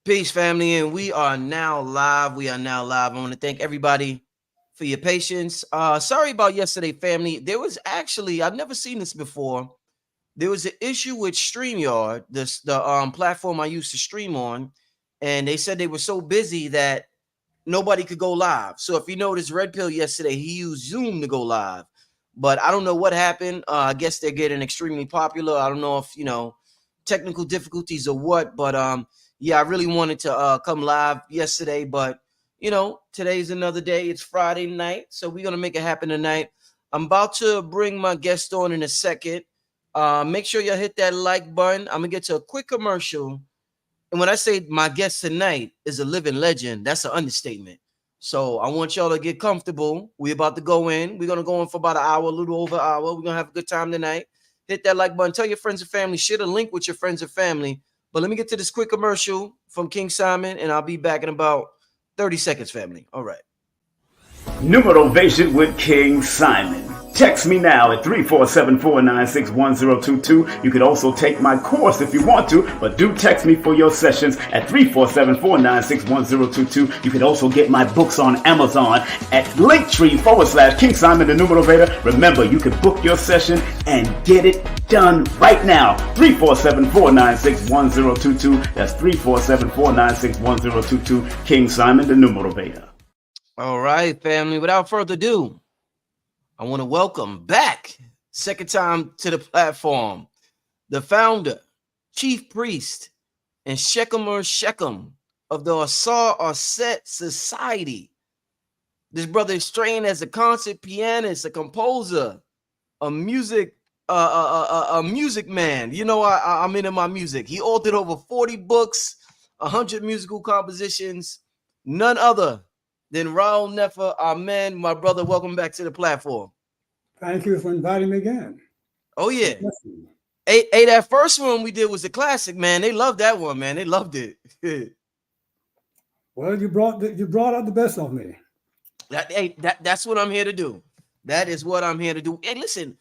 Peace, family, and we are now live. I want to thank everybody for your patience. Sorry about yesterday, family. There was actually I've never seen this before. There was an issue with StreamYard, the platform I used to stream on, and they said they were so busy that nobody could go live. So if you noticed, Red Pill yesterday, he used Zoom to go live, but I don't know what happened. I guess they're getting extremely popular. I don't know if technical difficulties or what, but yeah, I really wanted to come live yesterday, but today's another day. It's Friday night, so we're gonna make it happen tonight. I'm about to bring my guest on in a second. Make sure y'all hit that like button. I'm gonna get to a quick commercial. And when I say my guest tonight is a living legend, that's an understatement. So I want y'all to get comfortable. We're about to go in. We're going to go in for about an hour, a little over an hour. We're going to have a good time tonight. Hit that like button. Tell your friends and family. Share the link with your friends and family. But let me get to this quick commercial from King Simon, and I'll be back in about 30 seconds, family. All right. Numerovation with King Simon. Text me now at 347-496-1022. You can also take my course if you want to, but do text me for your sessions at 347-496-1022. You can also get my books on Amazon at Linktree/King Simon the Numerovator. Remember, you can book your session and get it done right now. 347-496-1022. That's 347-496-1022. King Simon the Numerovator. All right, family. Without further ado, I want to welcome back, second time to the platform, the founder, chief priest, and Shekemer Shechem of the Asar Aset Society. This brother is trained as a concert pianist, a composer, a music man. I'm into my music. He authored over 40 books, 100 musical compositions, none other than Raul Nefer. Amen. My brother, welcome back to the platform. Thank you for inviting me again. Oh, yeah. Hey, that first one we did was a classic, man. They loved that one, man. They loved it. Well, you brought out the best of me. That's what I'm here to do. That is what I'm here to do. Hey, listen,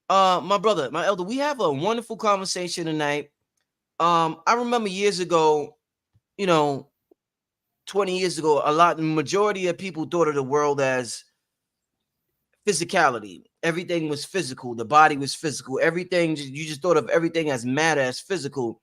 my brother, my elder, we have a wonderful conversation tonight. I remember years ago, 20 years ago, the majority of people thought of the world as physicality. Everything was physical. The body was physical. Everything, you just thought of everything as matter, as physical.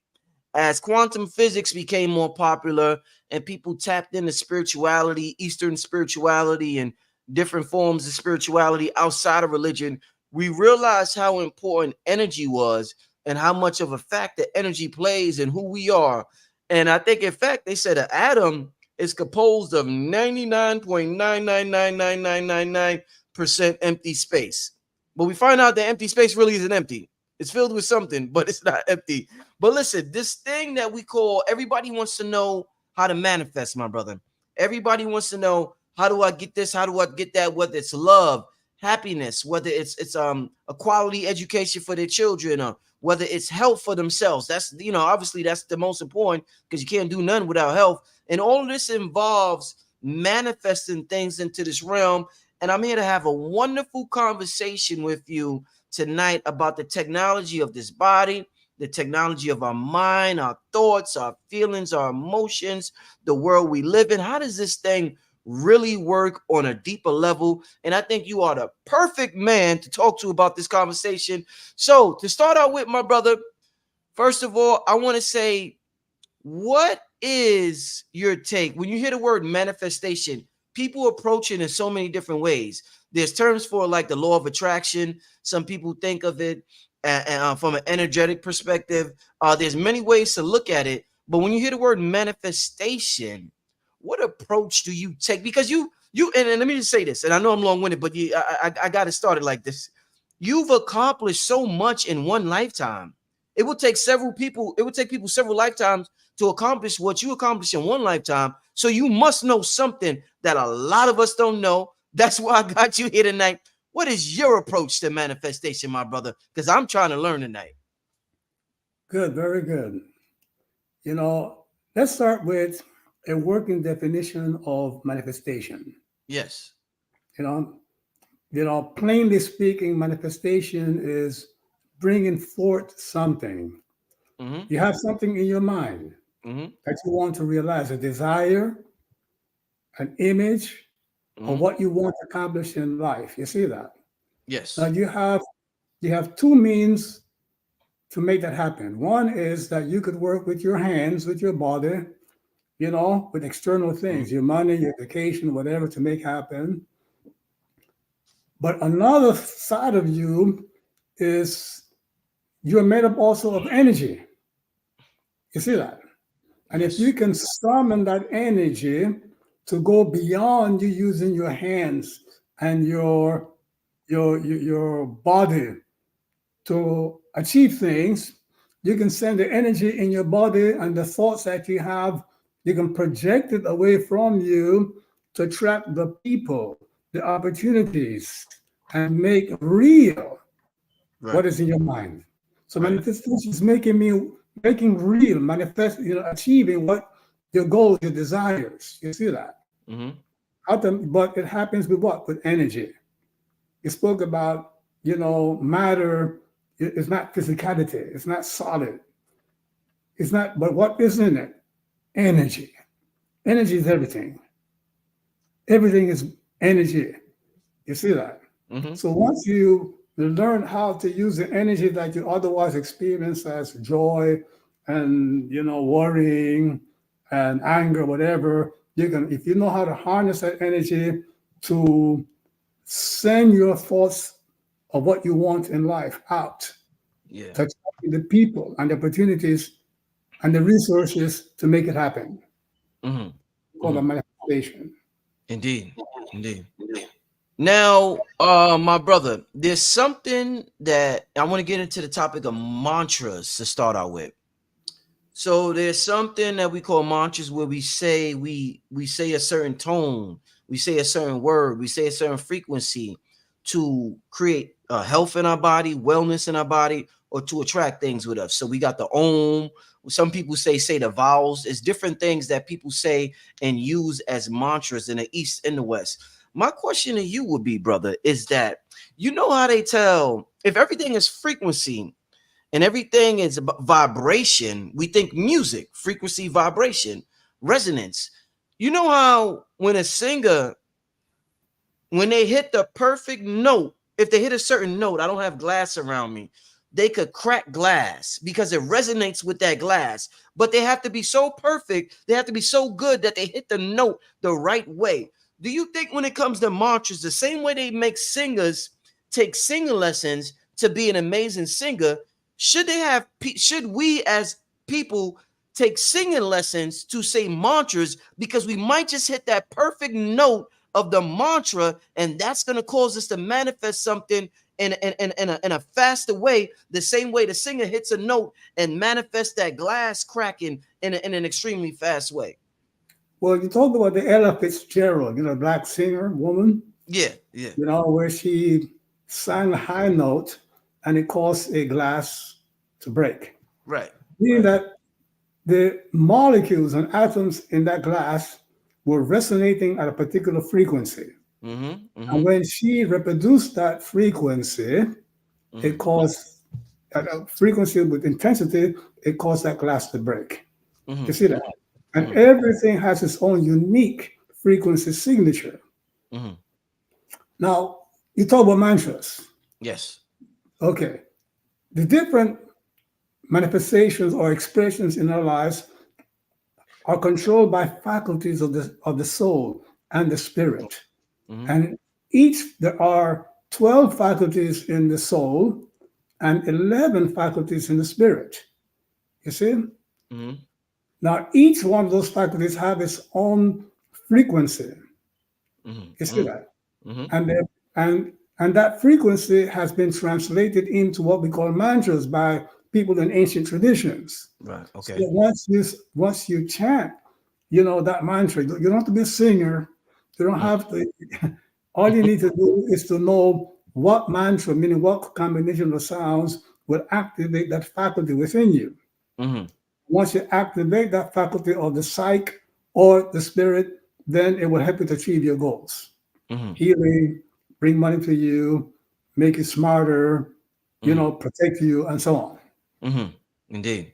As quantum physics became more popular and people tapped into spirituality, Eastern spirituality, and different forms of spirituality outside of religion, we realized how important energy was and how much of a factor energy plays in who we are. And I think, in fact, they said an atom is composed of 99.9999999% empty space. But we find out that empty space really isn't empty. It's filled with something, but it's not empty. But listen, this thing that we call, everybody wants to know how to manifest, my brother. Everybody wants to know, how do I get this? How do I get that? Whether it's love, happiness, whether it's a quality education for their children, or whether it's health for themselves. That's, obviously that's the most important, because you can't do none without health. And all of this involves manifesting things into this realm. And I'm here to have a wonderful conversation with you tonight about the technology of this body, the technology of our mind, our thoughts, our feelings, our emotions, the world we live in. How does this thing really work on a deeper level? And I think you are the perfect man to talk to about this conversation. So to start out with, my brother, first of all, I want to say, what is your take when you hear the word manifestation? People approach it in so many different ways. There's terms for like the law of attraction. Some people think of it from an energetic perspective. There's many ways to look at it. But when you hear the word manifestation, what approach do you take? Because you and let me just say this, and I know I'm long-winded, but I got to start it like this. You've accomplished so much in one lifetime. It will take people several lifetimes to accomplish what you accomplished in one lifetime. So you must know something that a lot of us don't know. That's why I got you here tonight. What is your approach to manifestation, my brother? Because I'm trying to learn tonight. Good, very good. Let's start with a working definition of manifestation. Yes. Plainly speaking, manifestation is bringing forth something. Mm-hmm. You have something in your mind. Mm-hmm. that you want to realize, a desire, an image of Mm-hmm. what you want to accomplish in life. You see that? Now Yes. you have two means to make that happen. One is that you could work with your hands, with your body, with external Mm-hmm. things, your money, your education, whatever, to make happen. But another side of you is you're made up also of energy. You see that? And if you Yes. can summon that energy to go beyond you using your hands and your body to achieve things, you can send the energy in your body and the thoughts that you have, you can project it away from you to attract the people, the opportunities, and make real what Right. is in your mind. So Right. manifestation is making real, manifest, achieving what your goals, your desires. You see that? Mm-hmm. But it happens with what? With energy. You spoke about, matter. It's not physicality. It's not solid. It's not. But what is in it? Energy. Energy is everything. Everything is energy. You see that? Mm-hmm. So once you learn how to use the energy that you otherwise experience as joy and worrying and anger, whatever, you can, if you know how to harness that energy to send your thoughts of what you want in life out Yeah. to attract the people and the opportunities and the resources to make it happen. Mm-hmm. Called Mm-hmm. a manifestation. Indeed. Indeed. Now, my brother, there's something that I want to get into the topic of mantras to start out with. So there's something that we call mantras where we say a certain tone, we say a certain word, we say a certain frequency to create health in our body, wellness in our body, or to attract things with us. So we got the om. Some people say the vowels. It's different things that people say and use as mantras in the east and the west. My question to you would be, brother, is that you know how they tell if everything is frequency and everything is vibration. We think music, frequency, vibration, resonance. You know how when a singer, when they hit the perfect note, if they hit a certain note, I don't have glass around me, they could crack glass because it resonates with that glass. But they have to be so perfect, they have to be so good that they hit the note the right way. Do you think when it comes to mantras, the same way they make singers take singing lessons to be an amazing singer, should we as people take singing lessons to say mantras because we might just hit that perfect note of the mantra, and that's going to cause us to manifest something in a faster way, the same way the singer hits a note and manifests that glass cracking in an extremely fast way. Well, you talk about the Ella Fitzgerald, black singer woman, Yeah, yeah, where she sang a high note and it caused a glass to break. right, Meaning right. that the molecules and atoms in that glass were resonating at a particular frequency. Mm-hmm, And mm-hmm, when she reproduced that frequency, it mm-hmm, caused at a frequency with intensity, it caused that glass to break. You mm-hmm, see that? And mm-hmm, everything has its own unique frequency signature. mm-hmm. Now, you talk about mantras. Yes. Okay. The different manifestations or expressions in our lives are controlled by faculties of the soul and the spirit. Mm-hmm, And there are 12 faculties in the soul and 11 faculties in the spirit. You see? mm-hmm, Now, each one of those faculties have its own frequency. You see mm-hmm, that? mm-hmm. And the- and and that frequency has been translated into what we call mantras by people in ancient traditions. Right. So Okay. once you chant, that mantra. You don't have to be a singer. You don't have to. All you need to do is to know what mantra, meaning what combination of sounds, will activate that faculty within you. Mm-hmm, Once you activate that faculty of the psyche or the spirit, then it will help you to achieve your goals. mm-hmm, Healing, bring money to you, make you smarter, mm-hmm, protect you, and so on. mm-hmm. Indeed.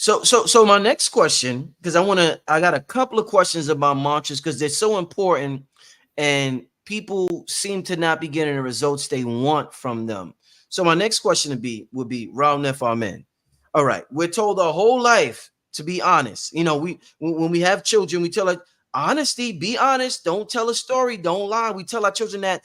So my next question, because I got a couple of questions about mantras because they're so important, and people seem to not be getting the results they want from them. So my next question would be Raul Nefer men. All right, we're told our whole life to be honest. You know, when we have children, we tell like honesty, be honest, don't tell a story, don't lie. We tell our children that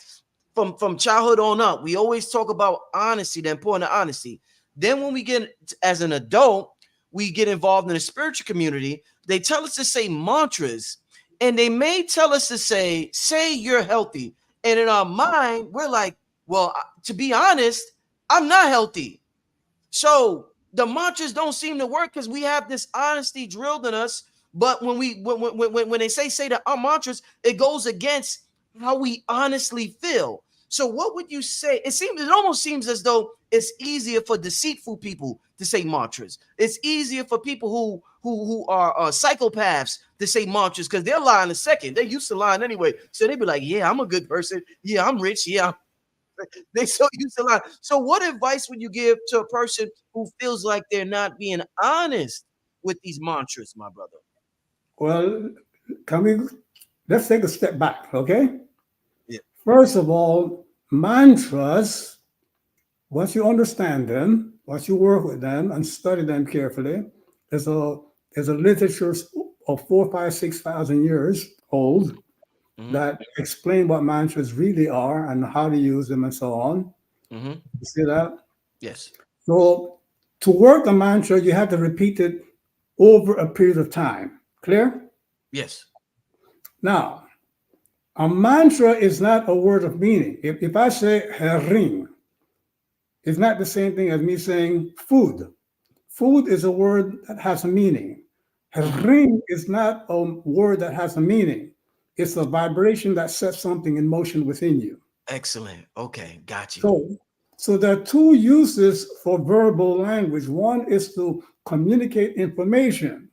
from childhood on up. We always talk about honesty, the importance of honesty. Then when we get as an adult, we get involved in the spiritual community. They tell us to say mantras, and they may tell us to say you're healthy. And in our mind, we're like, well, to be honest, I'm not healthy. So the mantras don't seem to work because we have this honesty drilled in us. But when they say the mantras, it goes against how we honestly feel. So what would you say? It almost seems as though it's easier for deceitful people to say mantras. It's easier for people who are psychopaths to say mantras because they're lying a second. They're used to lying anyway. So they'd be like, yeah, I'm a good person. Yeah, I'm rich. Yeah, they so used to lie. So what advice would you give to a person who feels like they're not being honest with these mantras, my brother? Well, let's take a step back, okay? Yeah. First of all, mantras, once you understand them, once you work with them and study them carefully, there's a literature of 4, 5, 6,000 years old that explain what mantras really are and how to use them and so on. You see that? Yes. So to work a mantra, you have to repeat it over a period of time. Clear? Yes. Now, a mantra is not a word of meaning. If I say herring, it's not the same thing as me saying food. Food is a word that has a meaning. Herring is not a word that has a meaning. It's a vibration that sets something in motion within you. Excellent. Okay, got you. So there are two uses for verbal language. One is to communicate information.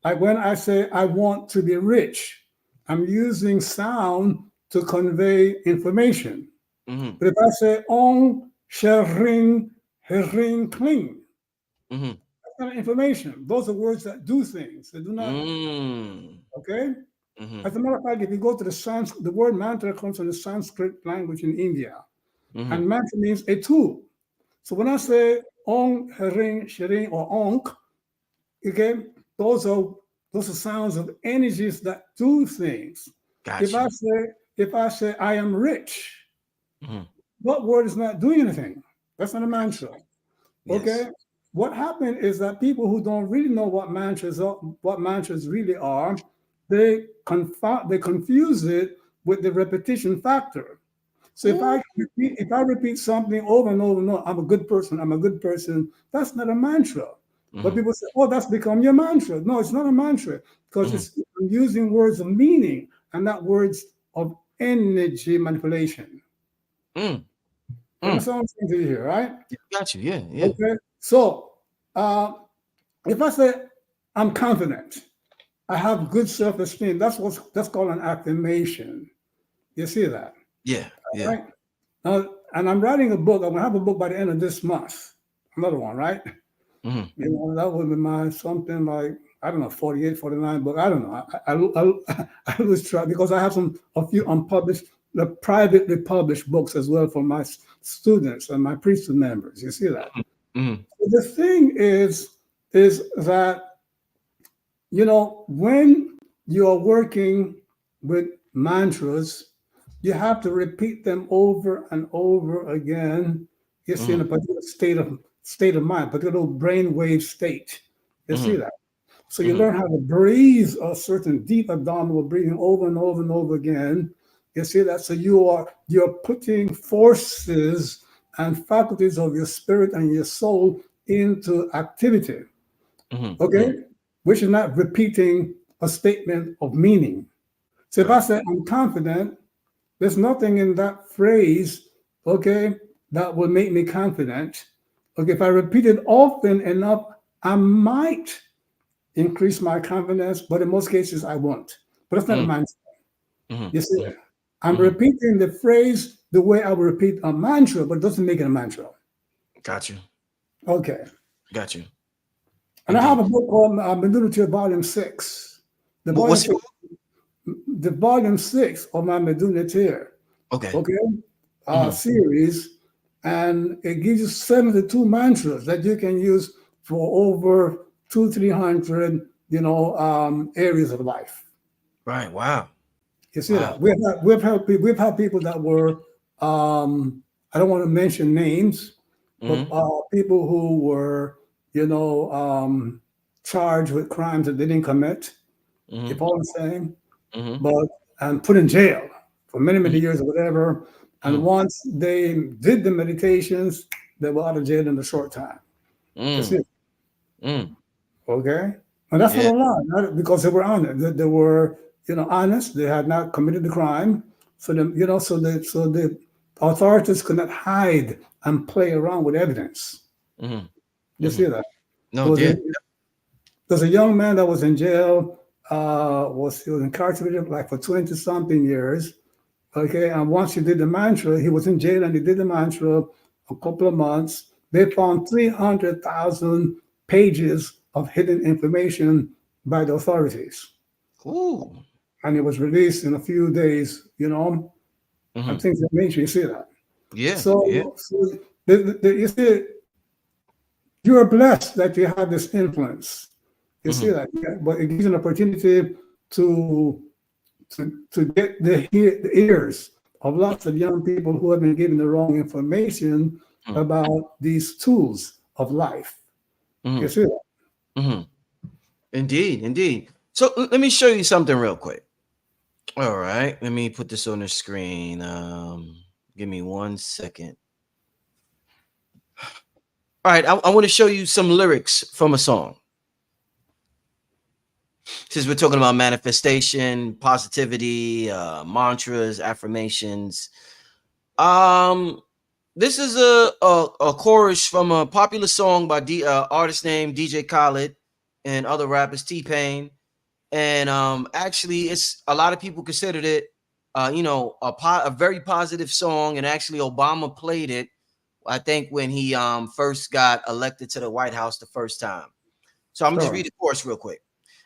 Like when I say I want to be rich, I'm using sound to convey information. But if I say on shering herring cling, that's not information. Those are words that do things. They do not. Okay. As a matter of fact, if you go to the word mantra comes from the Sanskrit language in India, and mantra means a tool. So when I say on herring shering or onk, okay, those are sounds of energies that do things. If I say I am rich, that word is not doing anything. That's not a mantra. Yes. Okay. What happened is that people who don't really know what mantras really are, they confuse it with the repetition factor. So if I repeat something over and over and over, I'm a good person, I'm a good person, that's not a mantra. But people say, oh, that's become your mantra. No, it's not a mantra because it's using words of meaning and not words of energy manipulation. That's what I'm saying to you here, right? Got you. Yeah, yeah. Okay. So if I say I'm confident, I have good self-esteem, that's called an affirmation. You see that? Yeah, yeah. Right? Now, and I'm writing a book. I'm gonna have a book by the end of this month. Another one, right? You know, that would be my something like, I don't know, 48, 49 book. I don't know. I lose track because I have a few unpublished, the privately published books as well for my students and my priesthood members. You see that? The thing is that, you know, when you're working with mantras, you have to repeat them over and over again. You see, in a particular state of mind, particular brainwave state. You see that? So you learn how to breathe a certain deep abdominal breathing over and over and over again. You see that? So you're putting forces and faculties of your spirit and your soul into activity. Okay? Which is not repeating a statement of meaning. So if I say I'm confident, there's nothing in that phrase, okay, that will make me confident. Okay, if I repeat it often enough, I might increase my confidence, but in most cases I won't. But that's not a mantra. You see, I'm repeating the phrase the way I would repeat a mantra, but it doesn't make it a mantra. Got you. Okay. Got you. And I have a book called Medunative Volume 6. What's it called? The Volume 6 of my Medunative. Okay. Series, and it gives you 72 mantras that you can use for over 300 areas of life. Right. Wow. You see that we've had people that were I don't want to mention names, but people who were charged with crimes that they didn't commit. You follow what I'm saying? But and put in jail for many years or whatever. And once they did the meditations, they were out of jail in a short time. You see? Okay, and that's not a lot, because they were honest. They were honest. They had not committed the crime, so the authorities could not hide and play around with evidence. You see that? No, There's a young man that was in jail. He was incarcerated like for 20 something years. Okay, and once he did the mantra, he was in jail and he did the mantra a couple of months. They found 300,000 pages of hidden information by the authorities. Ooh. And it was released in a few days, and things that nature. You see that? Yeah. So you see, you are blessed that you have this influence. You see that? Yeah, but it gives you an opportunity to get the ears of lots of young people who have been given the wrong information about these tools of life. You see that? Indeed. So let me show you something real quick. All right, let me put this on the screen. Give me 1 second. All right, I want to show you some lyrics from a song. Since we're talking about manifestation, positivity, mantras, affirmations. This is a chorus from a popular song by artist named DJ Khaled and other rappers, T-Pain. And actually, it's a lot of people considered it, a very positive song. And actually, Obama played it, I think, when he first got elected to the White House the first time. So I'm gonna just read the chorus real quick.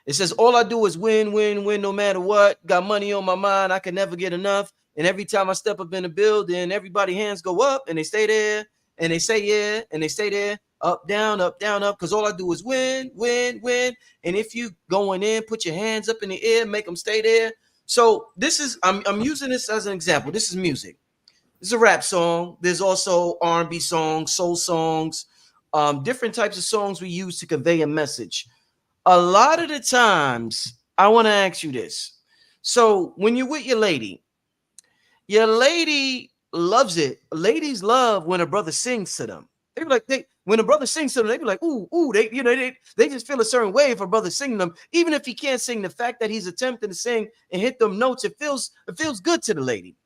It says, all I do is win, no matter what. Got money on my mind, I can never get enough. And every time I step up in the building, everybody hands go up and they stay there. And they say, yeah, and they stay there. Up, down, up, down, up. Because all I do is win. And if you going in, put your hands up in the air, make them stay there. So this is, I'm using this as an example. This is music. This is a rap song. There's also R&B songs, soul songs, different types of songs we use to convey a message. A lot of the times, I want to ask you this. So when you're with your lady loves it. Ladies love when a brother sings to them. They be like, when a brother sings to them, they be like, ooh, they just feel a certain way if a brother singing them. Even if he can't sing, the fact that he's attempting to sing and hit them notes, it feels good to the lady.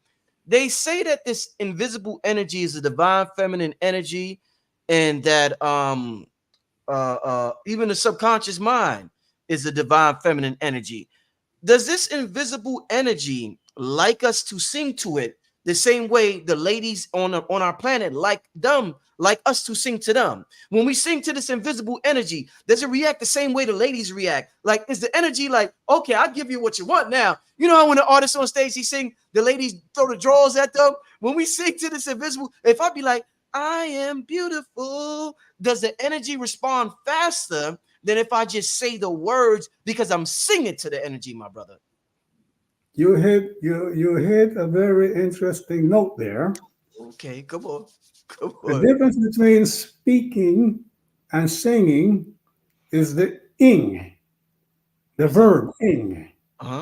They say that this invisible energy is a divine feminine energy, and that even the subconscious mind is a divine feminine energy. Does this invisible energy like us to sing to it the same way the ladies on our planet like us to sing to them? When we sing to this invisible energy, does it react the same way the ladies react? Like, is the energy like, okay, I'll give you what you want now? You know how when the artist on stage, he sing, the ladies throw the drawers at them? When we sing to this invisible, if I be like, I am beautiful, does the energy respond faster than if I just say the words because I'm singing to the energy, my brother? You hit a very interesting note there. Okay, come on. The difference between speaking and singing is the ing, the verb ing.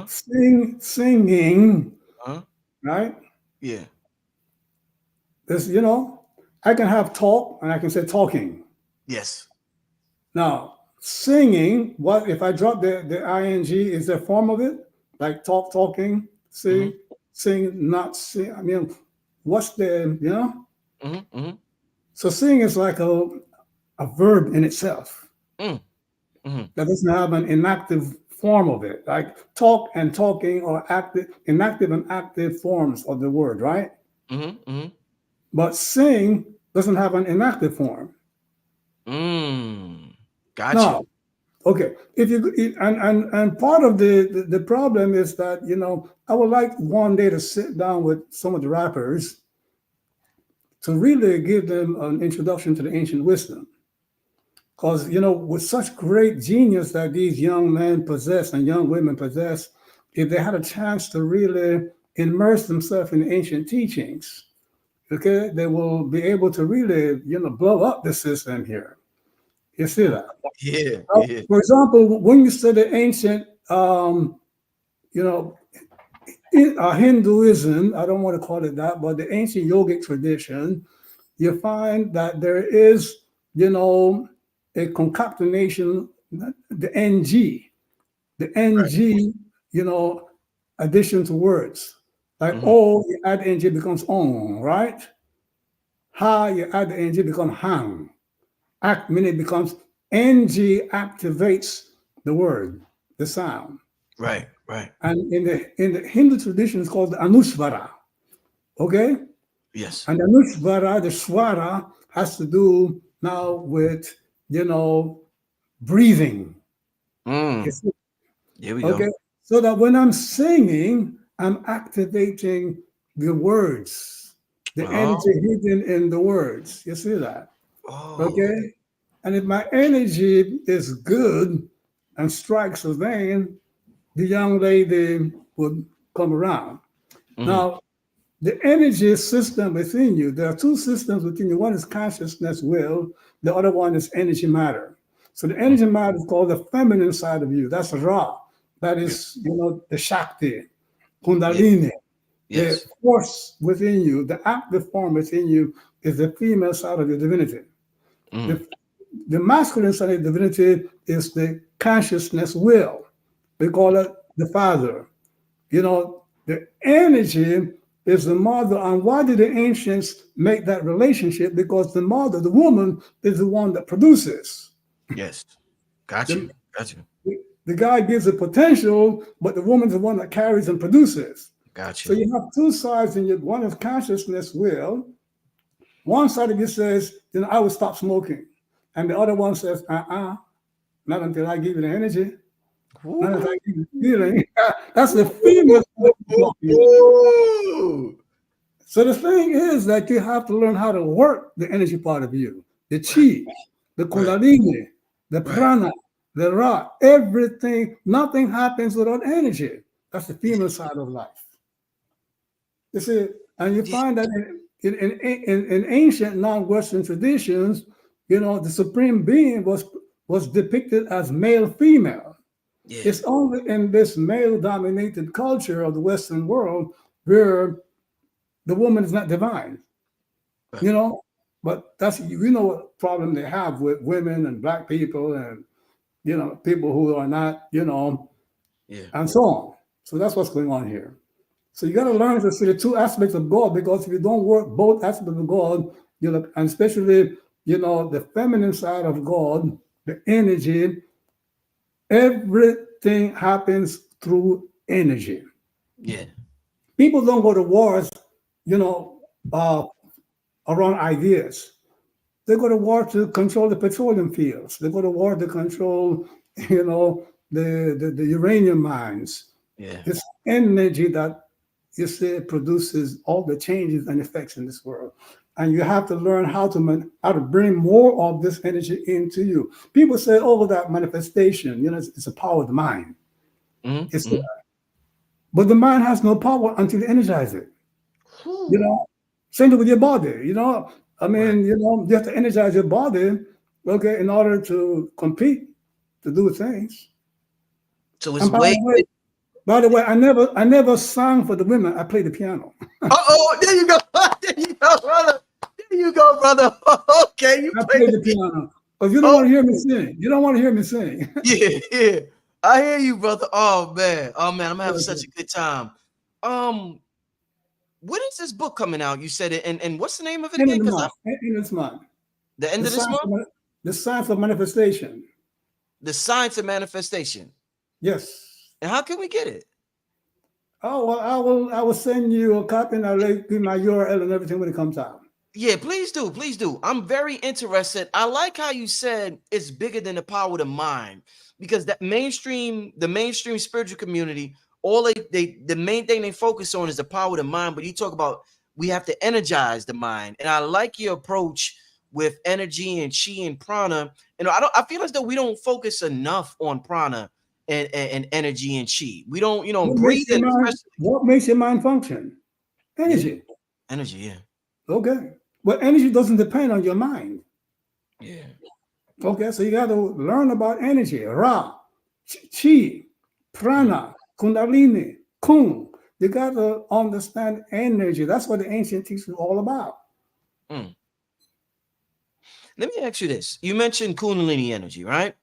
Singing, right? Yeah. This, I can have talk and I can say talking. Yes. Now, singing, what if I drop the ing, is there a form of it? Like talking, sing, not sing. I mean, what's the, So sing is like a verb in itself. That doesn't have an inactive form of it. Like talk and talking are inactive and active forms of the word, right? But sing doesn't have an inactive form. Gotcha. Now, Okay, if you and part of the problem is that, you know, I would like one day to sit down with some of the rappers to really give them an introduction to the ancient wisdom, because, you know, with such great genius that these young men possess and young women possess, if they had a chance to really immerse themselves in ancient teachings, okay, they will be able to really, you know, blow up the system here. You see that? Yeah, yeah. For example, when you study ancient, you know, Hinduism, I don't want to call it that, but the ancient yogic tradition, you find that there is, you know, a concatenation, the NG, the Right. NG, you know, addition to words. Like Mhm. O, you add NG becomes on, right? Ha, you add the NG becomes hang. Act, meaning it becomes NG activates the word, the sound. Right, right. And in the Hindu tradition, it's called the Anusvara. Okay? Yes. And the Anusvara, the swara, has to do now with, you know, breathing. You Mm. see? Here we go. Okay? So that when I'm singing, I'm activating the words, the energy Oh, hidden in the words. You see that? oh. Okay? And if my energy is good and strikes a vein, the young lady would come around. Mhm. Now, the energy system within you, there are two systems within you. One is consciousness, will, the other one is energy matter. So the Mm. energy matter is called the feminine side of you. That's Ra. That Yeah, is, you know, the Shakti, yeah. Kundalini. The Yes. force within you, the active form within you is the female side of your divinity. Mm. The, the masculine side of divinity is the consciousness will. We call it the father. You know, the energy is the mother. And why did the ancients make that relationship? Because the mother, the woman, is the one that produces. Yes. Got The, you. Got you. the guy gives the potential, but the woman's the one that carries and produces. Got So you. you have two sides in you. One is consciousness will. One side of you says, you know, I will stop smoking. And the other one says, not until I give you the energy, not until I give you the feeling. That's the female side of you. Ooh. So the thing is that you have to learn how to work the energy part of you, the Right, chi, the right, kundalini, the right. prana, the ra, everything. Nothing happens without energy. That's the Yeah, female side of life. You see, and you yeah, find that in ancient non-Western traditions, you know, the supreme being was depicted as male, female. yeah. It's only in this male-dominated culture of the Western world where the woman is not divine, Right. you know. But that's, you know, what problem they have with women and black people and, you know, people who are not, you know, Yeah. and so on. So that's what's going on here. So you got to learn to see the two aspects of God, because if you don't work both aspects of God, you know, and especially, you know, the feminine side of God, the energy, everything happens through energy. Yeah. People don't go to wars, you know, around ideas. They go to war to control the petroleum fields. They go to war to control, you know, the uranium mines. Yeah. It's energy that, you see, produces all the changes and effects in this world. And you have to learn how to bring more of this energy into you. People say, "Oh, that manifestation, you know, it's a power of the mind." Mm-hmm. It's, Mm-hmm. but the mind has no power until you energize it. You Whew. know, same thing with your body. You know, I Right. mean, you know, you have to energize your body, okay, in order to compete, to do things. So it's And way. by the way, I never sang for the women. I played the piano. Oh, there you go. There you go, brother. There you go, brother. Okay, you I play played the the beat. piano. Because you don't Oh, want to hear me sing. You don't want to hear me sing. yeah, yeah. I hear you, brother. Oh man. Oh man, I'm having such Okay. a good time. Um, when is this book coming out? You said it, and what's the name of it End again? of the Because I month. End of this month. the end The of this science month, of, the science of manifestation. the science of manifestation. Yes. And how can we get it? Oh well, I will send you a copy, and I'll give you my URL and everything when it comes out. Yeah, please do. Please do. I'm very interested. I like how you said it's bigger than the power of the mind, because the mainstream spiritual community, the main thing they focus on is the power of the mind. But you talk about we have to energize the mind, and I like your approach with energy and chi and prana. And I feel as though we don't focus enough on prana and energy and chi. We don't, breathing especially. What makes your mind function? Energy. Yeah. Energy, yeah. Okay. But energy doesn't depend on your mind. Yeah. Okay, so you got to learn about energy. Ra, chi, prana, kundalini, kun. You got to understand energy. That's what the ancient teachings are all about. Mm. Let me ask you this. You mentioned Kundalini energy, right?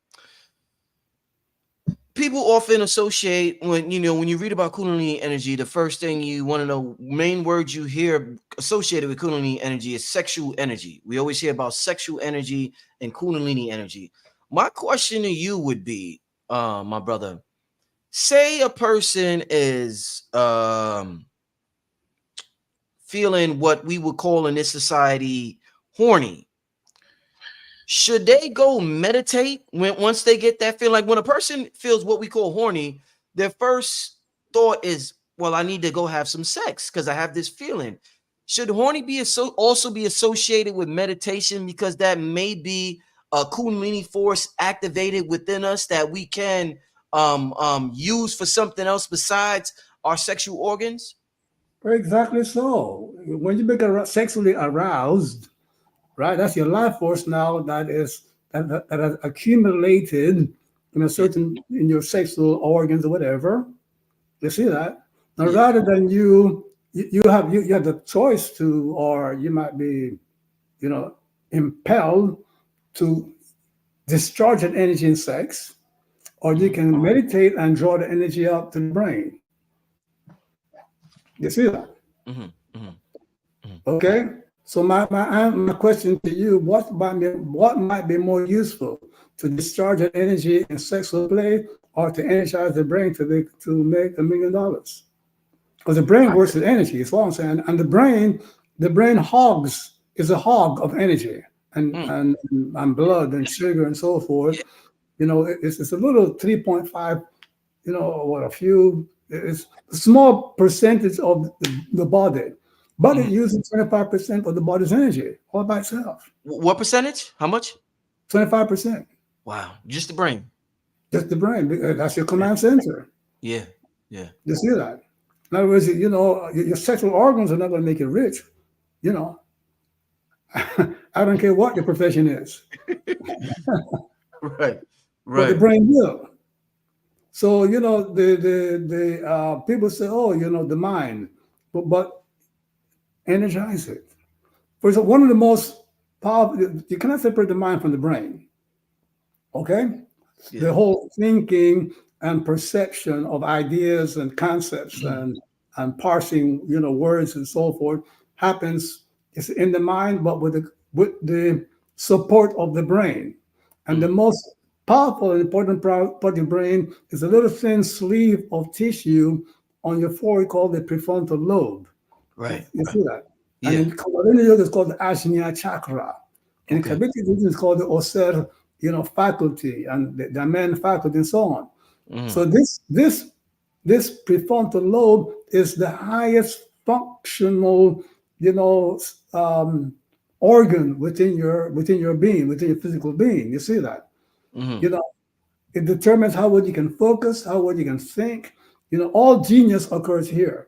People often associate when you read about Kundalini energy, the first thing you want to know, main words you hear associated with Kundalini energy is sexual energy. We always hear about sexual energy and Kundalini energy. My question to you would be, my brother, say a person is feeling what we would call in this society horny. Should they go meditate once they get that feeling? Like when a person feels what we call horny, their first thought is, well, I need to go have some sex because I have this feeling. Should horny also be associated with meditation, because that may be a Kundalini force activated within us that we can use for something else besides our sexual organs? Exactly so. When you become sexually aroused, right, that's your life force now that has accumulated in a certain in your sexual organs or whatever. You see that? Now, Yeah. rather than you have the choice to, or you might be, impelled to discharge that energy in sex, or you can meditate and draw the energy up to the brain. You see that? Mhm, mhm, mhm. Okay. So my question to you: what might be more useful, to discharge that energy in sexual play, or to energize the brain to make $1 million? Because the brain works with energy. Is what I'm saying. And the brain is a hog of energy and Mm. and and blood and sugar and so forth. Yeah. It's a little 3.5. What a few. It's a small percentage of the body, but it Mhm. uses 25% of the body's energy all by itself. What percentage? How much? 25%, Wow, just the brain. just the brain. That's your Yeah, command center. yeah, yeah. You see that? In other words, your sexual organs are not going to make you rich. You know, I don't care what your profession is, Right, but the right. brain will. So the people say, oh, the mind, but energize it. For example, one of the most powerful, you cannot separate the mind from the brain. Okay, Yeah. the whole thinking and perception of ideas and concepts and parsing, words and so forth happens is in the mind, but with the support of the brain. And the Mhm. most powerful and important part of the brain is a little thin sleeve of tissue on your forehead called the prefrontal lobe. Right, You right. see that? And Yeah. in Kundalini yoga, it's called the Ajna chakra. In Okay. Kabbalah, it's called the Oser, faculty and the main faculty and so on. Mhm. So this prefrontal lobe is the highest functional, you know, um, organ within your being, within your physical being. You see that? Mhm. You know, it determines how well you can focus, how well you can think. All genius occurs here.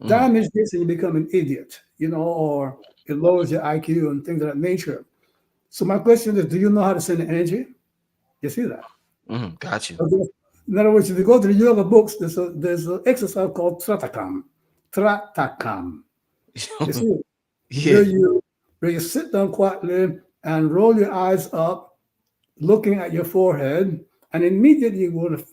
Mhm. Damage this and you become an idiot, or it lowers your IQ and things of that nature. So my question is, do you know how to send energy? You see that? Mhm. Got you. Okay. In other words, if you go to the yoga books, there's an exercise called tratakam. Tratakam. You see, Yeah. where you sit down quietly and roll your eyes up, looking at your forehead, and immediately you're going to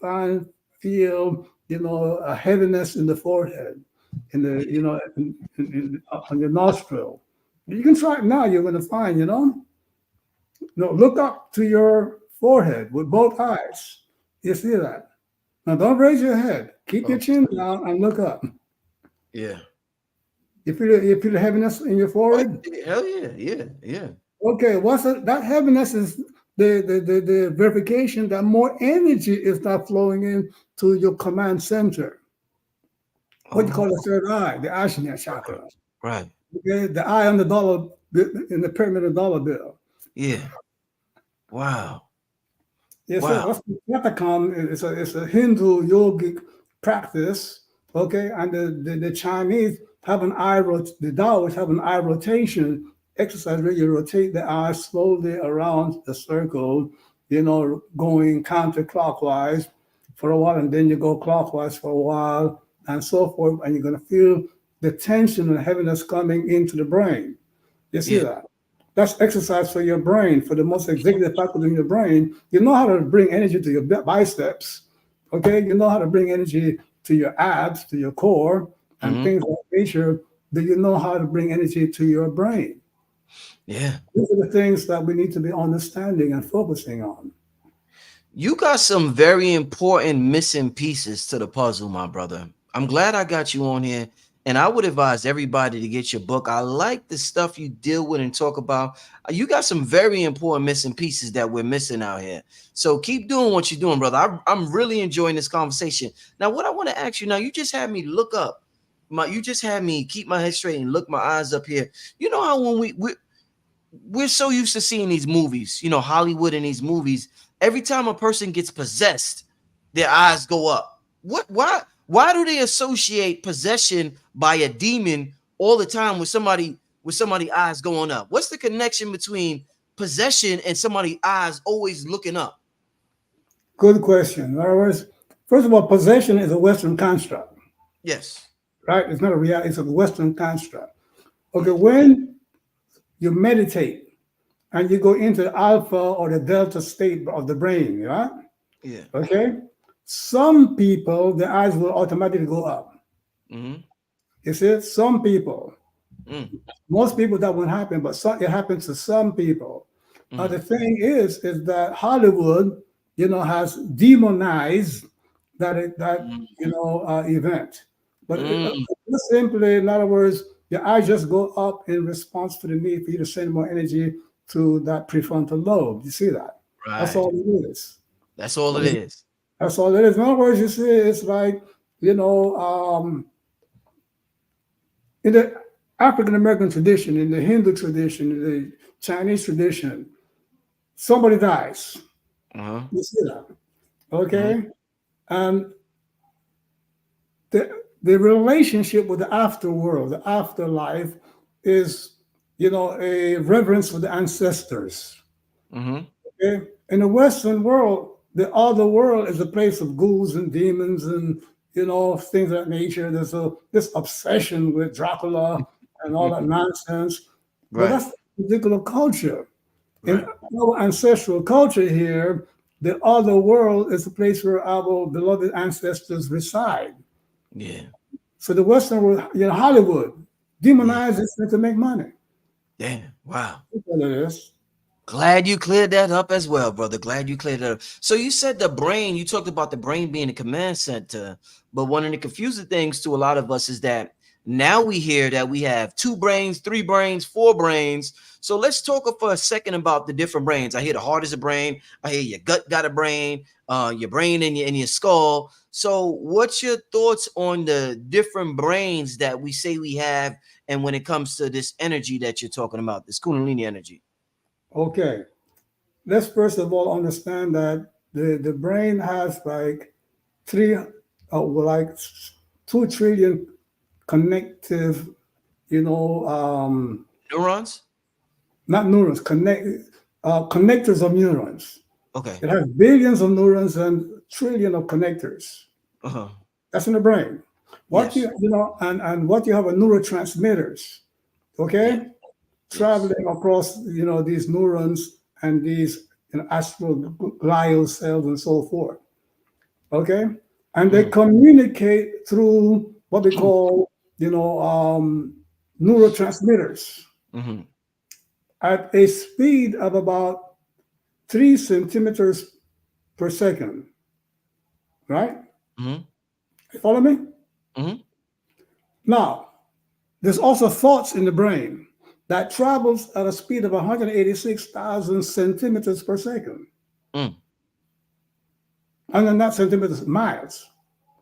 feel, a heaviness in the forehead, in the, on your nostril. You can try it now. You're going to find, no, look up to your forehead with both eyes. You see that? Now don't raise your head. Keep your Oh, chin down and look up. yeah. You feel the heaviness in your Oh, forehead? yeah. Hell yeah. Yeah. Yeah. Okay, that heaviness is the verification that more energy is not flowing in to your command center. What you Oh, call the third eye, the Ajna chakra. right. Okay, the eye on the dollar in the pyramid of dollar bill. Yeah. Wow. Yes, sir. Wow. That's the Kathakam. It's a Hindu yogic practice. Okay, and the Chinese have an the Taoists have an eye rotation exercise where you rotate the eye slowly around the circle, going counterclockwise for a while, and then you go clockwise for a while, and so forth, and you're going to feel the tension and heaviness coming into the brain. You see Yeah. that? That's exercise for your brain, for the most executive faculty in your brain. You know how to bring energy to your biceps. Okay, you know how to bring energy to your abs, to your core, and Hmm. things of that nature. Do you know how to bring energy to your brain? Yeah. These are the things that we need to be understanding and focusing on. You got some very important missing pieces to the puzzle, my brother. I'm glad I got you on here. And I would advise everybody to get your book. I like the stuff you deal with and talk about. You got some very important missing pieces that we're missing out here. So keep doing what you're doing, brother. I'm really enjoying this conversation. Now, what I want to ask you now, you just had me look up. You just had me keep my head straight and look my eyes up here. You know how when we're so used to seeing these movies, Hollywood and these movies. Every time a person gets possessed, their eyes go up. Why do they associate possession by a demon all the time with somebody eyes going up? What's the connection between possession and somebody's eyes always looking up? Good question. In other words, first of all, possession is a Western construct, Yes. right? It's not a reality, it's a Western construct. Okay, Mm. when you meditate, and you go into the alpha or the delta state of the brain, right? Yeah. Okay. Some people, the eyes will automatically go up. Mm-hmm. You see, some people, Mm. most people that won't happen, but it happens to some people. Now Mm. the thing is that Hollywood, has demonized that Mm. event. But Mm. just simply, in other words, your eyes just go up in response to the need for you to send more energy to that prefrontal lobe. You see that? That's Right. all it is. That's all it Okay? is. That's all it is. In other words, you see, it's like, in the African American tradition, in the Hindu tradition, in the Chinese tradition, somebody dies. Uh-huh. You see that? Mm-hmm. Okay? And the the relationship with the afterworld, the afterlife, is a reverence for the ancestors. Mm-hmm. Okay? In the Western world, the other world is a place of ghouls and demons and things of that nature. There's this obsession with Dracula and all that nonsense. But Right. that's a particular culture. In Right. our ancestral culture here, the other world is a place where our beloved ancestors reside. Yeah. So the Western world, Hollywood, Yeah. demonizes it to make money. Damn. Wow. That's what it is. Glad you cleared that up as well, brother. Glad you cleared it up. So you said the brain, you talked about the brain being a command center, but one of the confusing things to a lot of us is that now we hear that we have 2 brains, 3 brains, 4 brains. So let's talk for a second about the different brains. I hear the heart is a brain. I hear your gut got a brain, your brain in your skull. So what's your thoughts on the different brains that we say we have, and when it comes to this energy that you're talking about, this Kundalini energy? Okay. Let's first of all understand that the brain has like well, like 2 trillion connective, you know, Neurons? not neurons, connectors of neurons. Okay. It has billions of neurons and trillion of connectors. Uh-huh. That's in the brain. What Yes. and what you have are neurotransmitters, Yeah. okay, Yes. traveling across these neurons and these astral glial cells and so forth. Okay, and they Mm. communicate through what we call neurotransmitters Mm-hmm. at a speed of about 3 centimeters per second. Right? Mm-hmm. You follow me? Mm-hmm. Now, there's also thoughts in the brain. that travels at a speed of 186,000 centimeters per second. Mm. And then not centimeters, miles.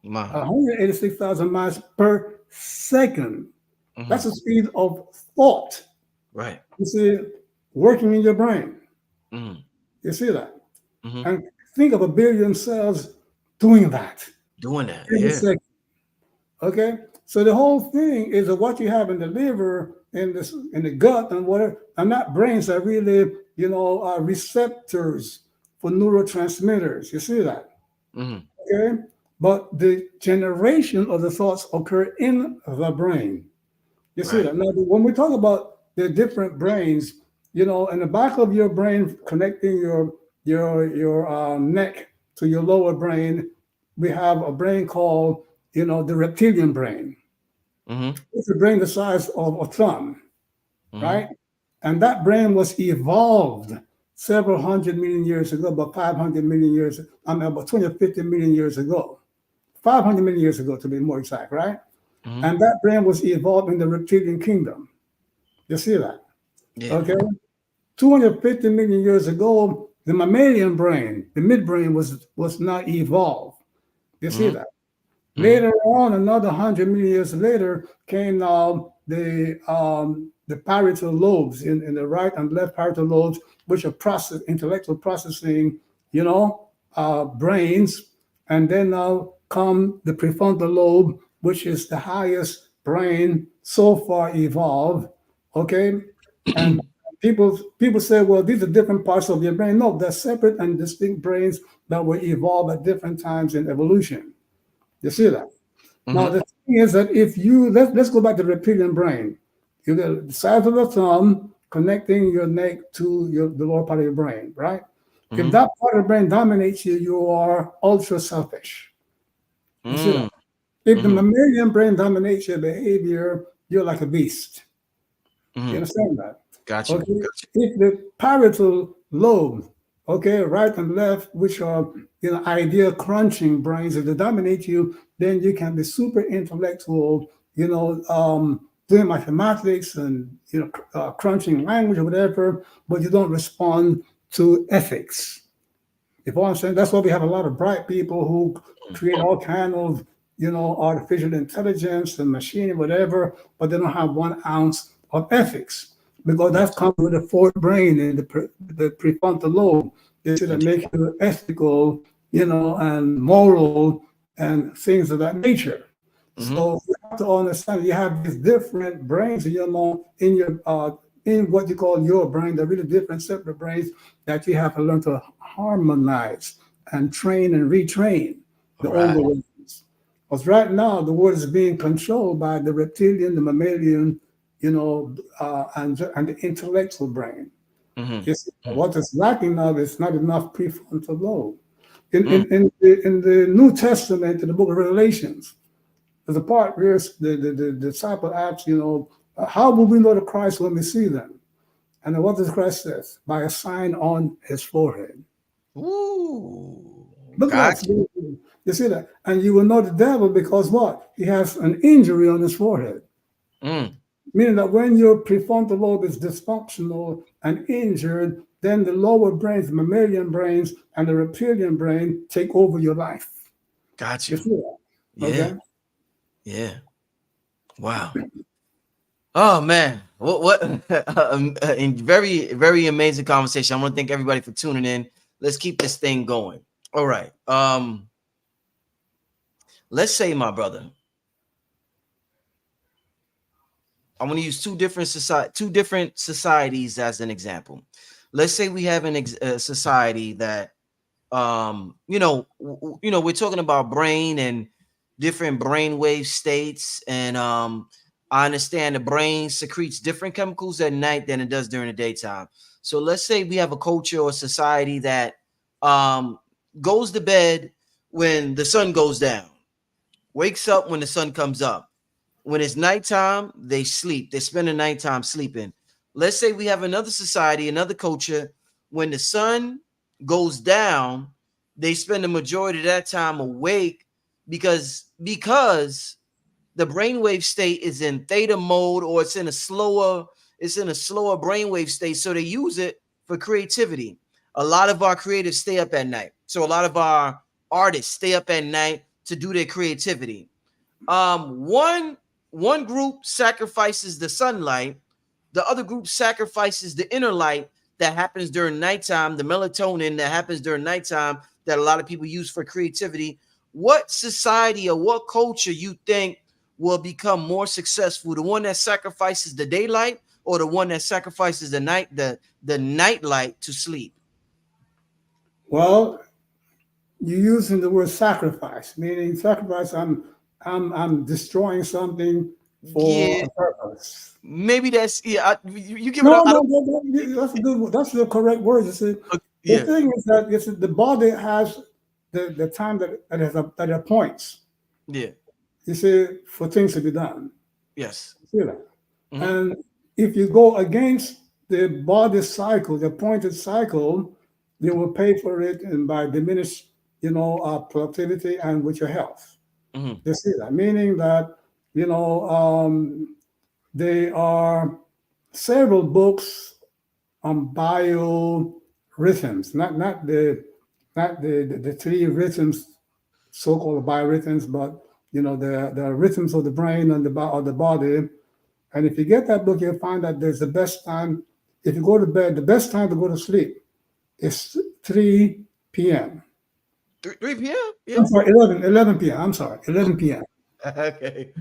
Wow. 186,000 miles per second. That's Mm-hmm. the speed of thought. Right. You see, working in your brain. Mm-hmm. You see that? Mm-hmm. And think of a billion cells doing that Doing that. every Yeah. second. Okay? So the whole thing is that what you have in the liver, in the gut, and whatever, and not brains are really, are receptors for neurotransmitters. You see that? Mm-hmm. Okay? But the generation of the thoughts occur in the brain. You see Right. that? Now, when we talk about the different brains, in the back of your brain, connecting your neck to your lower brain, we have a brain called, the reptilian brain. Mm-hmm. It's a brain the size of a thumb, Mm-hmm. right? And that brain was evolved several 100 million years ago, about 500 million years, about 20 or 50 million years ago, 500 million years ago to be more exact, right? Mm-hmm. And that brain was evolved in the reptilian kingdom. You see that? Yeah. Okay. 250 million years ago, the mammalian brain, the midbrain was not evolved. You see Mm-hmm. that? Mm-hmm. Later on, another 100 million years later, came the parietal lobes in the right and left parietal lobes, which are intellectual processing, brains. And then now come the prefrontal lobe, which is the highest brain so far evolved. Okay. And people say, well, these are different parts of your brain. No, they're separate and distinct brains that were evolved at different times in evolution. You see that? Now, Mm-hmm. the thing is that if you, let's go back to the reptilian brain. You got the size of the thumb connecting your neck to the lower part of your brain, right? If Mm-hmm. that part of the brain dominates you, you are ultra selfish. You see that? If the Mm-hmm. mammalian brain dominates your behavior, you're like a beast. You Mm-hmm. understand that? Got you. Okay. Got If the parietal lobe, okay, right and left, which are idea crunching brains, if they dominate you, then you can be super intellectual, doing mathematics and crunching language or whatever, but you don't respond to ethics. You know what I'm saying? That's why we have a lot of bright people who you. create all kind of, artificial intelligence and machine, whatever, but they don't have 1 ounce of ethics because Yeah. that's comes with the fourth brain in the prefrontal lobe. They should Indeed. make you ethical, and moral and things of that nature. Mm-hmm. So you have to understand you have these different brains in in what you call your brain. They're really different, separate brains that you have to learn to harmonize and train and retrain the Right. older ones. Because right now the world is being controlled by the reptilian, the mammalian, and the intellectual brain. Mm-hmm. What is lacking now is not enough prefrontal lobe. In, Mm-hmm. in, in, the, in the New Testament, in the book of Revelations, there's a part where the disciple asks, how will we know the Christ when we see them? And then what does Christ says? By a sign on his forehead. Ooh. Look at Got that. You see that? And you will know the devil because what? He has an injury on his forehead. you. Mm. Meaning that when your prefrontal lobe is dysfunctional and injured, then the lower brains, the mammalian brains, and the reptilian brain take over your life. Got You you. see that? Yeah. Okay. Yeah. Wow. Oh man, what very very amazing conversation. I want to thank everybody for tuning in. Let's keep this thing going. All right. Let's say, my brother, I want to use two different societies as an example. Let's say we have a society that we're talking about brain and different brainwave states, and I understand the brain secretes different chemicals at night than it does during the daytime. So let's say we have a culture or society that um goes to bed when the sun goes down, wakes up when the sun comes up. When it's nighttime, they sleep. They spend the nighttime sleeping. Let's say we have another society, another culture. When the sun goes down, they spend the majority of that time awake because the brainwave state is in theta mode, or it's in a slower, it's in a slower brainwave state. So they use it for creativity. A lot of our creatives stay up at night. So a lot of our artists stay up at night to do their creativity. One group sacrifices the sunlight, the other group sacrifices the inner light that happens during nighttime, the melatonin that happens during nighttime that a lot of people use for creativity. What society or what culture you think will become more successful? The one that sacrifices the daylight or the one that sacrifices the night light to sleep? Well, you're using the word sacrifice, meaning sacrifice. I'm destroying something for Yeah, a purpose. maybe that's yeah. You give it No, up. I no, don't. that's a good. That's the correct word. You see, the Yeah, thing is that the body has the time that it appoints. yeah, You see, for things to be done. yes. You see that, Hmm. and if you go against the body cycle, the appointed cycle, they will pay for it and by diminished, productivity and with your health. Hmm. You see that, meaning that you know there are several books on biorhythms, not the three rhythms, so-called biorhythms, but the rhythms of the brain and of the body. And if you get that book, you'll find that there's the best time. If you go to bed, the best time to go to sleep is 3 p.m. 3 p.m. Yeah. I'm sorry, 11 p.m. I'm sorry, 11 p.m. Okay.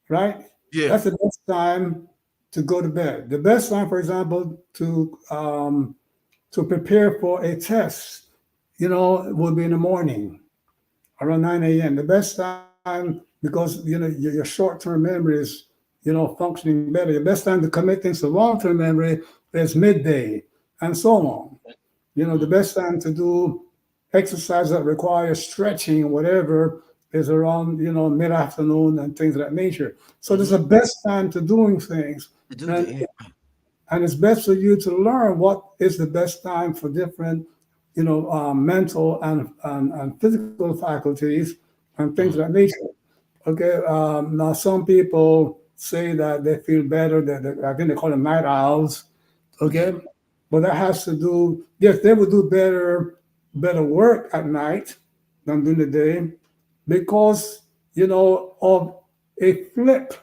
Right? Yeah. That's the best time to go to bed. The best time, for example, to prepare for a test, would be in the morning around 9 a.m. The best time because your short-term memory is functioning better. The best time to commit things to long-term memory is midday, and so on. The best time to do exercise that requires stretching or whatever is around mid-afternoon and things of that nature. So there's Hmm. a best time to doing things, To do and that. Yeah. and it's best for you to learn what is the best time for different mental and physical faculties and things of Mhm. that nature. Okay, now some people say that they feel better. That I think they call them night owls. Yeah. Okay, but that has to do. Yes, they will do better work at night than during the day because of a flip,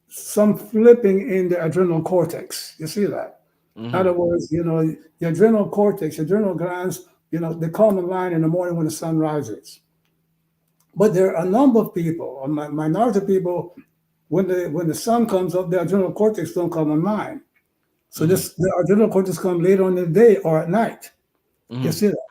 some flipping in the adrenal cortex. You see that? In Hmm. other words, your adrenal cortex, your adrenal glands, they come online in the morning when the sun rises. But there are a number of people, a minority of people, when the sun comes up, the adrenal cortex don't come online. So Hmm. the adrenal cortex come later on in the day or at night. You Hmm. see that?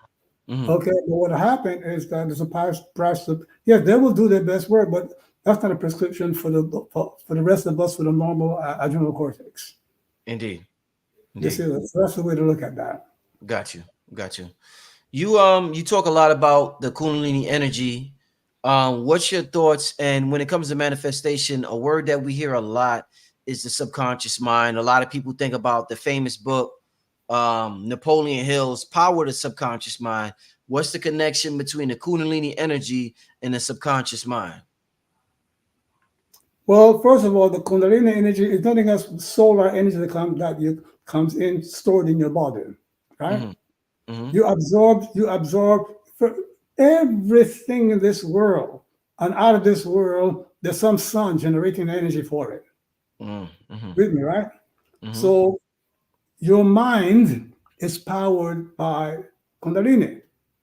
Hmm. Okay, but what happened is that there's a price of, yeah, they will do their best work, but that's not a prescription for the rest of us with a normal adrenal cortex. Indeed. You Indeed. see that? So that's the way to look at that. Got you. Got you. You talk a lot about the Kundalini energy. What's your thoughts? And when it comes to manifestation, a word that we hear a lot is the subconscious mind. A lot of people think about the famous book, Napoleon Hill's Power of the Subconscious Mind. What's the connection between the Kundalini energy and the subconscious mind? Well, first of all, the Kundalini energy is nothing else but solar energy that comes in stored in your body, right? Hmm. Hmm. You absorb for everything in this world, and out of this world, there's some sun generating energy for it. Hmm. With me, right? Hmm. So your mind is powered by Kundalini,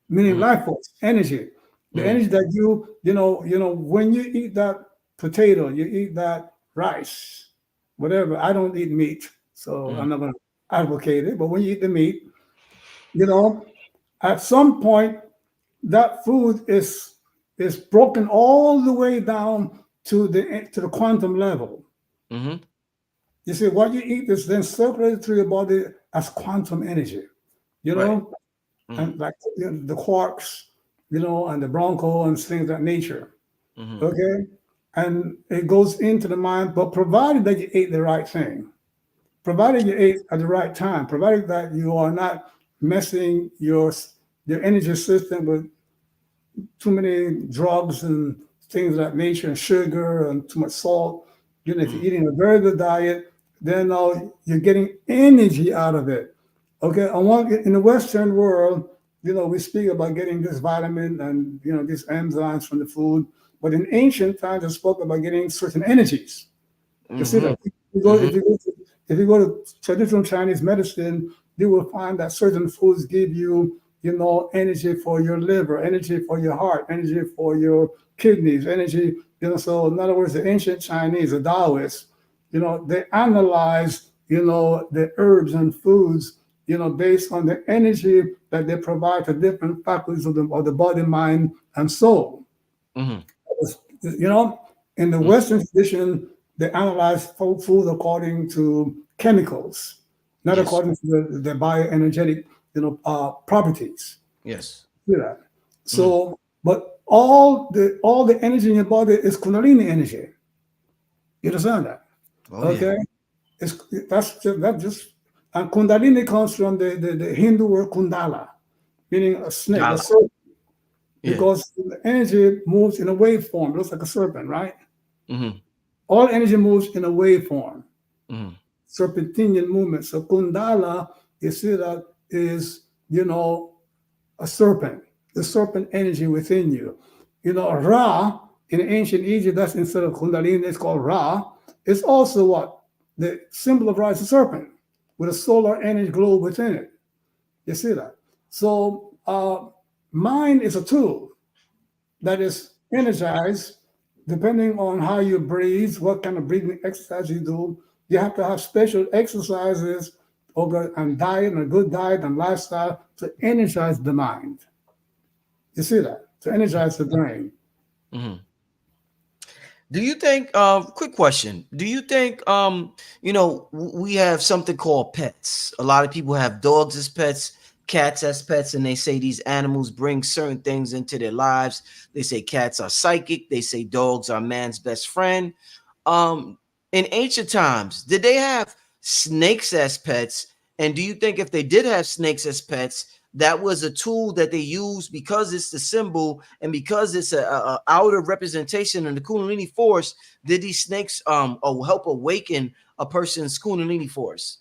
meaning Hmm. life force, energy. The Hmm. energy that when you eat that potato, you eat that rice, whatever. I don't eat meat, so Hmm. I'm not going to advocate it. But when you eat the meat, you know, at some point, that food is broken all the way down to the quantum level. Hmm. You see, what you eat is then circulated through your body as quantum energy, you Right. know, Hmm. and like the quarks, and the broncho and things of that nature. Hmm. Okay. And it goes into the mind, but provided that you ate the right thing, provided you ate at the right time, provided that you are not messing your energy system with too many drugs and things of that nature and sugar and too much salt. If you're eating a very good diet, then you're getting energy out of it. Okay, in the Western world, we speak about getting this vitamin and these enzymes from the food, but in ancient times, they spoke about getting certain energies. You see Mm-hmm. that if you go to traditional Chinese medicine, you will find that certain foods give you, energy for your liver, energy for your heart, energy for your kidneys, energy. So in other words, the ancient Chinese, the Taoists, they analyze, the herbs and foods, based on the energy that they provide to different faculties of the body, mind, and soul. Mm-hmm. You know, in the Western tradition, they analyze food according to chemicals, not Yes. according to the bioenergetic, properties. Yes. See that? Mm-hmm. So, but all the energy in your body is Kundalini energy. You understand that? Oh yeah. Okay, that's just and Kundalini comes from the Hindu word Kundala, meaning a snake, a Dollar. serpent, Yeah. because the energy moves in a waveform, looks like a serpent, right? Mm-hmm. All energy moves in a waveform, Mm-hmm. serpentine movement. So Kundala, you see that is, a serpent, the serpent energy within you. Ra in ancient Egypt, that's instead of Kundalini, it's called Ra. It's also what? The symbol of Ra is a serpent with a solar energy globe within it. You see that? So mind is a tool that is energized depending on how you breathe, what kind of breathing exercise you do. You have to have special exercises and diet and a good diet and lifestyle to energize the mind. You see that? To energize the brain. Mm-hmm. Do you think, quick question, do you think, we have something called pets? A lot of people have dogs as pets, cats as pets, and they say these animals bring certain things into their lives. They say cats are psychic. They say dogs are man's best friend. Um, in ancient times, did they have snakes as pets? And do you think if they did have snakes as pets, that was a tool that they used because it's the symbol and because it's a outer representation of the Kundalini force? Did these snakes help awaken a person's Kundalini force?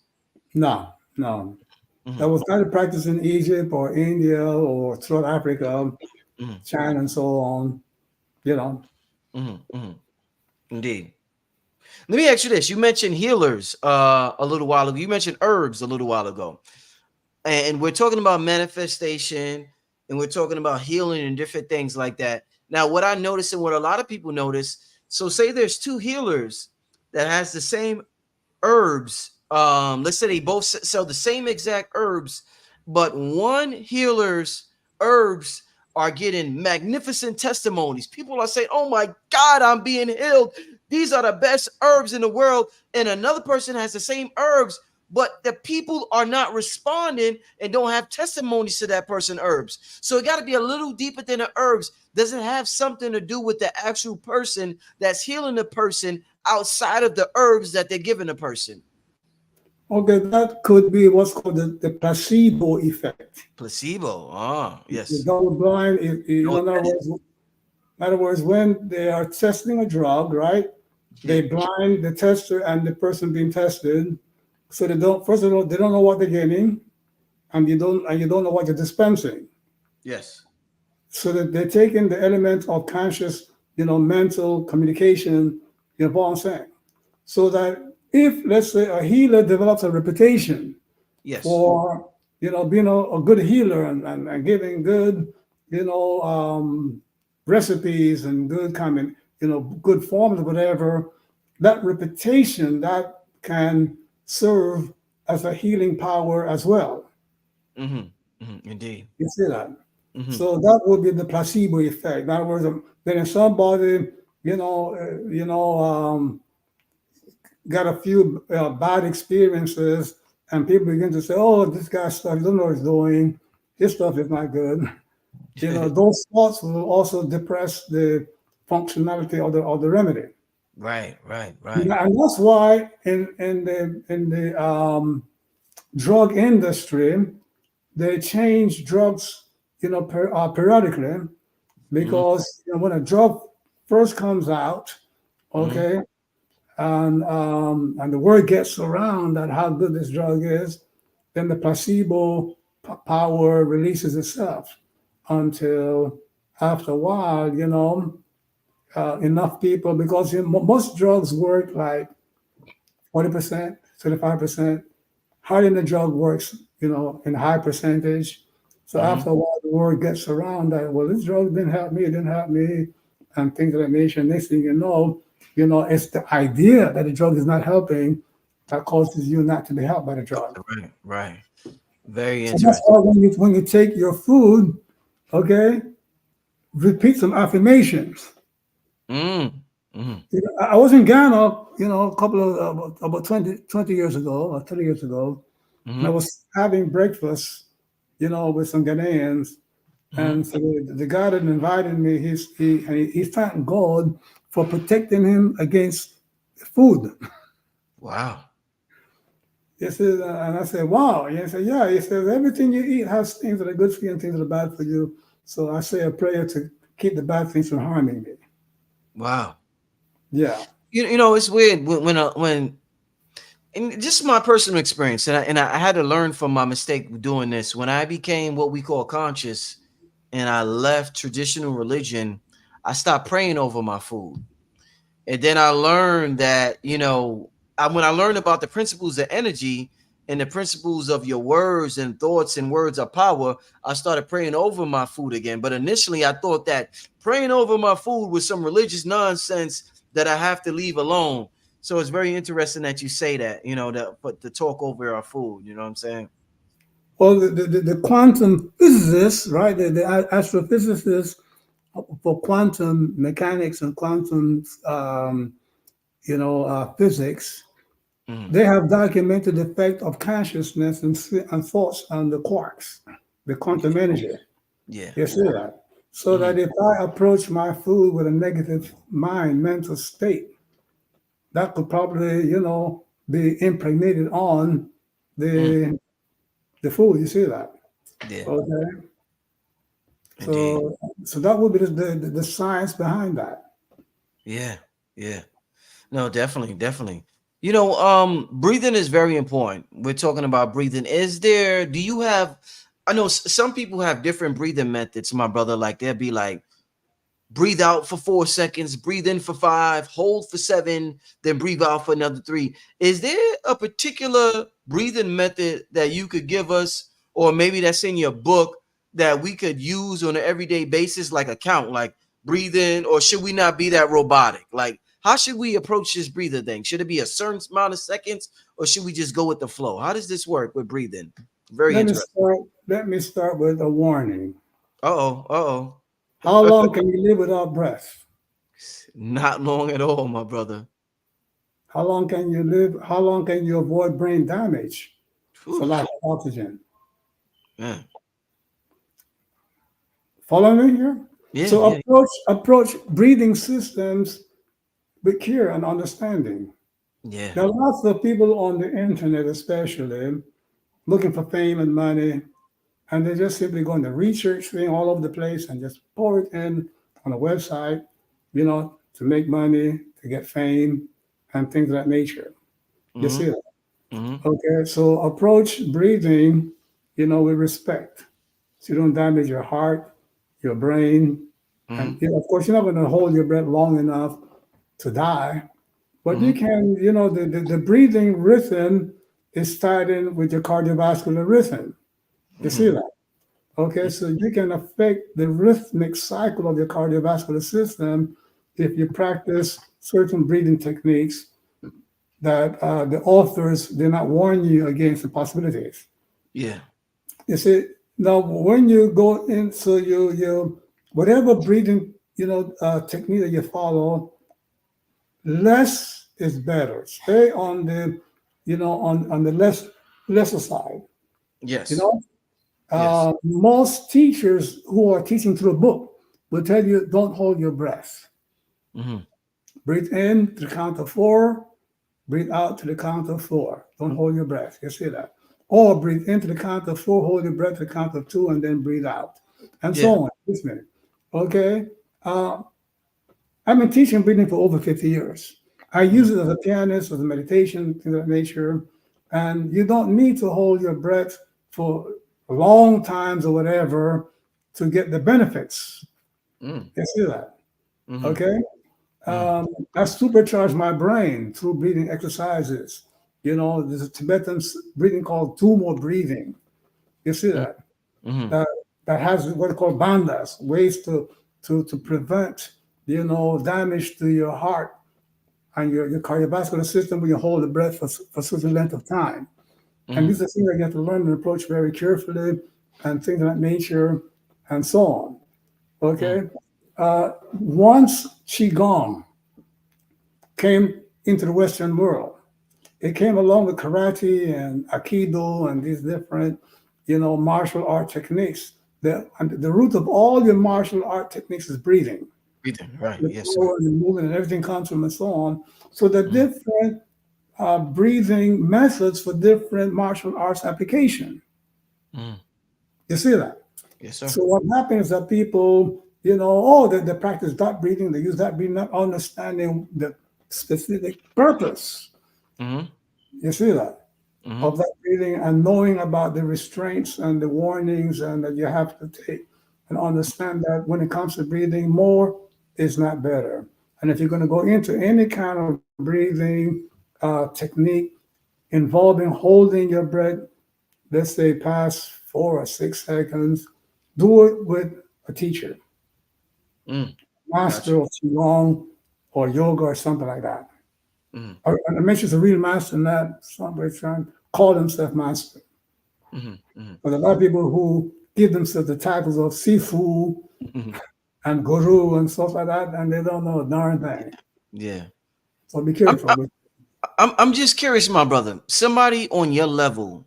No, no. Mm-hmm. That was not a practice in Egypt or India or South Africa, Mm-hmm. China, and so on. You know, Mm-hmm. Mm-hmm. Indeed. Let me ask you this. You mentioned healers a little while ago. You mentioned herbs a little while ago. And we're talking about manifestation and we're talking about healing and different things like that. Now, what I notice and what a lot of people notice, so say there's two healers that has the same herbs. Let's say they both sell the same exact herbs, but one healer's herbs are getting magnificent testimonies. People are saying, "Oh my God, I'm being healed. These are the best herbs in the world." And another person has the same herbs, but the people are not responding and don't have testimonies to that person herbs. So it got to be a little deeper than the herbs. Does it have something to do with the actual person that's healing the person outside of the herbs that they're giving the person? okay, that could be what's called the placebo effect. Placebo. Ah, The yes. double blind, Know what that is? in other words, when they are testing a drug, right? Yeah. They blind the tester and the person being tested, so they don't. First of all, they don't know what they're getting, and you don't know what you're dispensing. Yes. So that they're taking the element of conscious, mental communication. You know what I'm saying? So that if, let's say, a healer develops a reputation Yes. for being a good healer and giving good recipes and good comment, good forms, whatever, that reputation that can serve as a healing power as well. Mm-hmm. Mm-hmm. Indeed. You see that? Mm-hmm. So that would be the placebo effect. In other words, then if somebody got a few bad experiences, and people begin to say, "Oh, this guy's stuff, he don't know what he's doing. His stuff is not good." Those thoughts will also depress the functionality of the remedy. Right. Right. And Right. that's why in the drug industry, they change drugs, periodically, Mm-hmm. because when a drug first comes out, Mm-hmm. okay, and the word gets around that how good this drug is, then the placebo power releases itself until after a while, enough people, because most drugs work like 40%, 35%. Hardly the drug works, in high percentage. So Mm-hmm. after a while, the word gets around that, well, this drug didn't help me, it didn't help me, and things of that nature. Next thing it's the idea that the drug is not helping that causes you not to be helped by the drug. Right, right. Very So that's interesting. why when you take your food, okay, repeat some affirmations. Mm. Mm-hmm. I was in Ghana, a couple of about 20 years ago or 30 years ago, and I Mm-hmm. was having breakfast, with some Ghanaians. Mm-hmm. And so the guy that invited me, he thanked God for protecting him against food. Wow. He said, and I said, wow. And he said, yeah. He says, everything you eat has things that are good for you and things that are bad for you. So I say a prayer to keep the bad things from harming me. Wow. Yeah. It's weird when and just my personal experience, and I had to learn from my mistake doing this. When I became what we call conscious, and I left traditional religion, I stopped praying over my food. And then I learned that, when I learned about the principles of energy and the principles of your words and thoughts and words of power, I started praying over my food again. But initially, I thought that praying over my food was some religious nonsense that I have to leave alone. So it's very interesting that you say that, but to talk over our food, you know what I'm saying? Well, the quantum physicists, right? The astrophysicists for quantum mechanics and quantum, physics, Mm, they have documented the effect of consciousness and thoughts on the quarks, the quantum energy. yeah. You see that? So Mm, that if I approach my food with a negative mental state, that could probably, be impregnated on mm, the food. You see that? yeah. Okay. Indeed. So that would be the science behind that. Yeah. Yeah. No, definitely, definitely. Breathing is very important. We're talking about breathing. Do you have, I know some people have different breathing methods, my brother. Like they'll be like, breathe out for 4 seconds, breathe in for 5, hold for 7, then breathe out for another 3. Is there a particular breathing method that you could give us, or maybe that's in your book that we could use on an everyday basis, like a count, like breathe in, or should we not be that robotic? Like, how should we approach this breather thing? Should it be a certain amount of seconds, or should we just go with the flow? How does this work with breathing? Very Let me interesting. start. Let me start with a warning. Uh How oh. long can you live without breath? Not long at all, my brother. How long can you live? How long can you avoid brain damage for Whew. lack of oxygen? Man. Follow me here. Yeah, So yeah, approach breathing systems with care and understanding. yeah. There are lots of people on the internet, especially looking for fame and money, and they're just simply going to research thing all over the place and just pour it in on a website, to make money, to get fame, and things of that nature. You see Mm-hmm. that? Mm-hmm. Okay, so approach breathing, with respect, so you don't damage your heart, your brain, and Mm-hmm. of course you're not going to hold your breath long enough to die, but you Mm-hmm. can, the breathing rhythm is starting with your cardiovascular rhythm. You see Mm-hmm. that? Okay, so you can affect the rhythmic cycle of your cardiovascular system if you practice certain breathing techniques that the authors did not warn you against the possibilities. Yeah. You see, now when you go in, so you whatever breathing technique that you follow, less is better. Stay on the on the lesser side. You Yes. know, Yes. most teachers who are teaching through a book will tell you don't hold your breath. Mm-hmm. Breathe in to the count of 4, breathe out to the count of 4. Don't hold your breath. You see that? Or breathe into the count of 4, hold your breath to the count of 2, and then breathe out, and Yeah. so on. This minute. Okay. I've been teaching breathing for over 50 years. I use it as a pianist, as a meditation, things of that nature. And you don't need to hold your breath for long times or whatever to get the benefits. Mm. You see that? Mm-hmm. Okay. I supercharge my brain through breathing exercises. You know, there's a Tibetan breathing called Tumo breathing. You see that? Mm-hmm. That has what they call bandhas, ways to prevent, you know, damage to your heart and your cardiovascular system when you hold the breath for a certain length of time. And these are things that you have to learn and approach very carefully and things of that nature and so on. Okay. Once Qigong came into the Western world, it came along with karate and aikido and these different, you know, martial art techniques. The root of all your martial art techniques is breathing. Breathing, right? The Yes, sir. power and the movement and everything comes from and so on. So the different breathing methods for different martial arts application. You see that? Yes, sir. So what happens is that people, you know, oh, they practice that breathing, they use that breathing, not understanding the specific purpose. You see that? Of that breathing and knowing about the restraints and the warnings and that you have to take and understand that when it comes to breathing, more is not better. And if you're going to go into any kind of breathing technique involving holding your breath, let's say past 4 or 6 seconds, do it with a teacher, master of Qigong or yoga or something like that. I mentioned a real master in that somebody trying to call themselves master. But a lot of people who give themselves the titles of Sifu and Guru and stuff like that, and they don't know a darn thing. Yeah. So be careful. I'm just curious, my brother. Somebody on your level,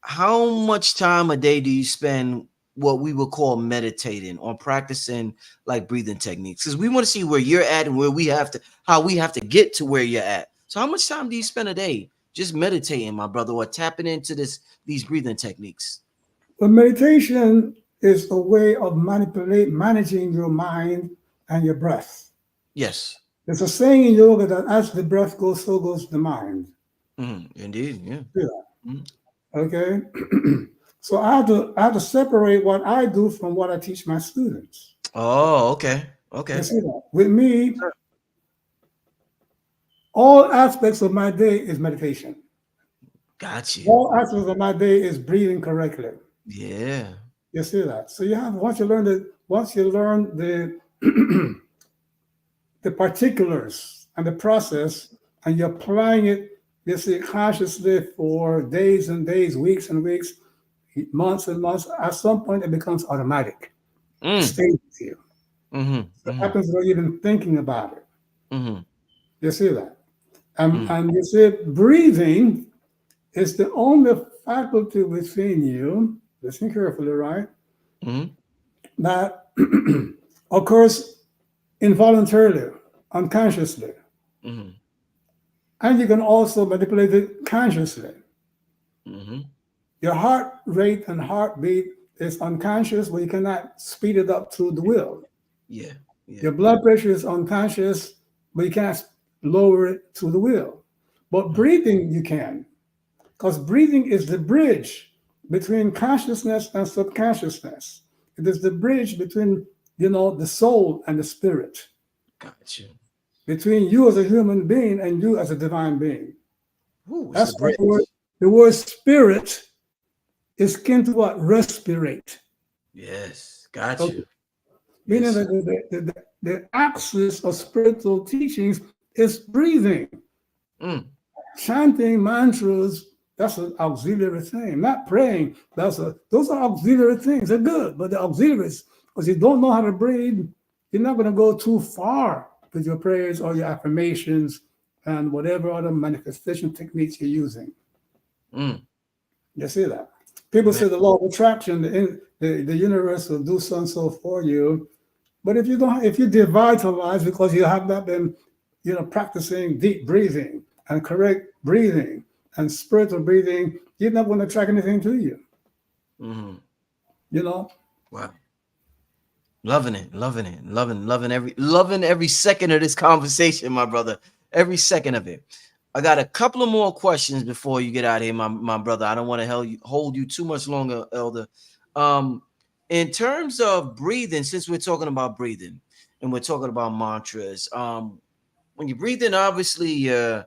how much time a day do you spend what we would call meditating or practicing like breathing techniques? Because we want to see where you're at and where we have to, how we have to get to where you're at. So how much time do you spend a day just meditating, my brother, or tapping into these breathing techniques? But meditation is a way of managing your mind and your breath. Yes. There's a saying in yoga that as the breath goes, so goes the mind. Indeed, yeah. Okay. So I have to separate what I do from what I teach my students. Oh, okay. Okay. You see that? With me, all aspects of my day is meditation. Got you. All aspects of my day is breathing correctly. Yeah. You see that? So you have once you learn the the particulars and the process, and you're applying it, you see, consciously for days and days, weeks and weeks, months and months. At some point, it becomes automatic. It stays with you. It happens without even thinking about it. You see that? And you see, breathing is the only faculty within you, listen carefully, right? That occurs involuntarily, unconsciously. And you can also manipulate it consciously. Your heart rate and heartbeat is unconscious, but you cannot speed it up through the will. Yeah. Your blood pressure is unconscious, but you can't lower it through the will. But breathing, you can. Because breathing is the bridge between consciousness and subconsciousness. It is the bridge between, you know, the soul and the spirit. Got you. Between you as a human being and you as a divine being. Ooh, That's why the word spirit is akin to what? Respirate. Yes, got you. Meaning that the axis of spiritual teachings is breathing. Chanting mantras, that's an auxiliary thing. Not praying, those are auxiliary things. They're good, but the auxiliaries, because you don't know how to breathe, you're not going to go too far with your prayers or your affirmations and whatever other manifestation techniques you're using. You see that? People say the law of attraction, the universe will do so and so for you. But if you devitalize because you have not been, you know, practicing deep breathing and correct breathing and spiritual breathing, you're not going to attract anything to you. You know? Wow. Loving it, loving every second of this conversation, my brother. every second of it. I got a couple of more questions before you get out of here, my brother. I don't want to hold you too much longer, Elder. Um, in terms of breathing, since we're talking about breathing and we're talking about mantras, when you breathe in, obviously you're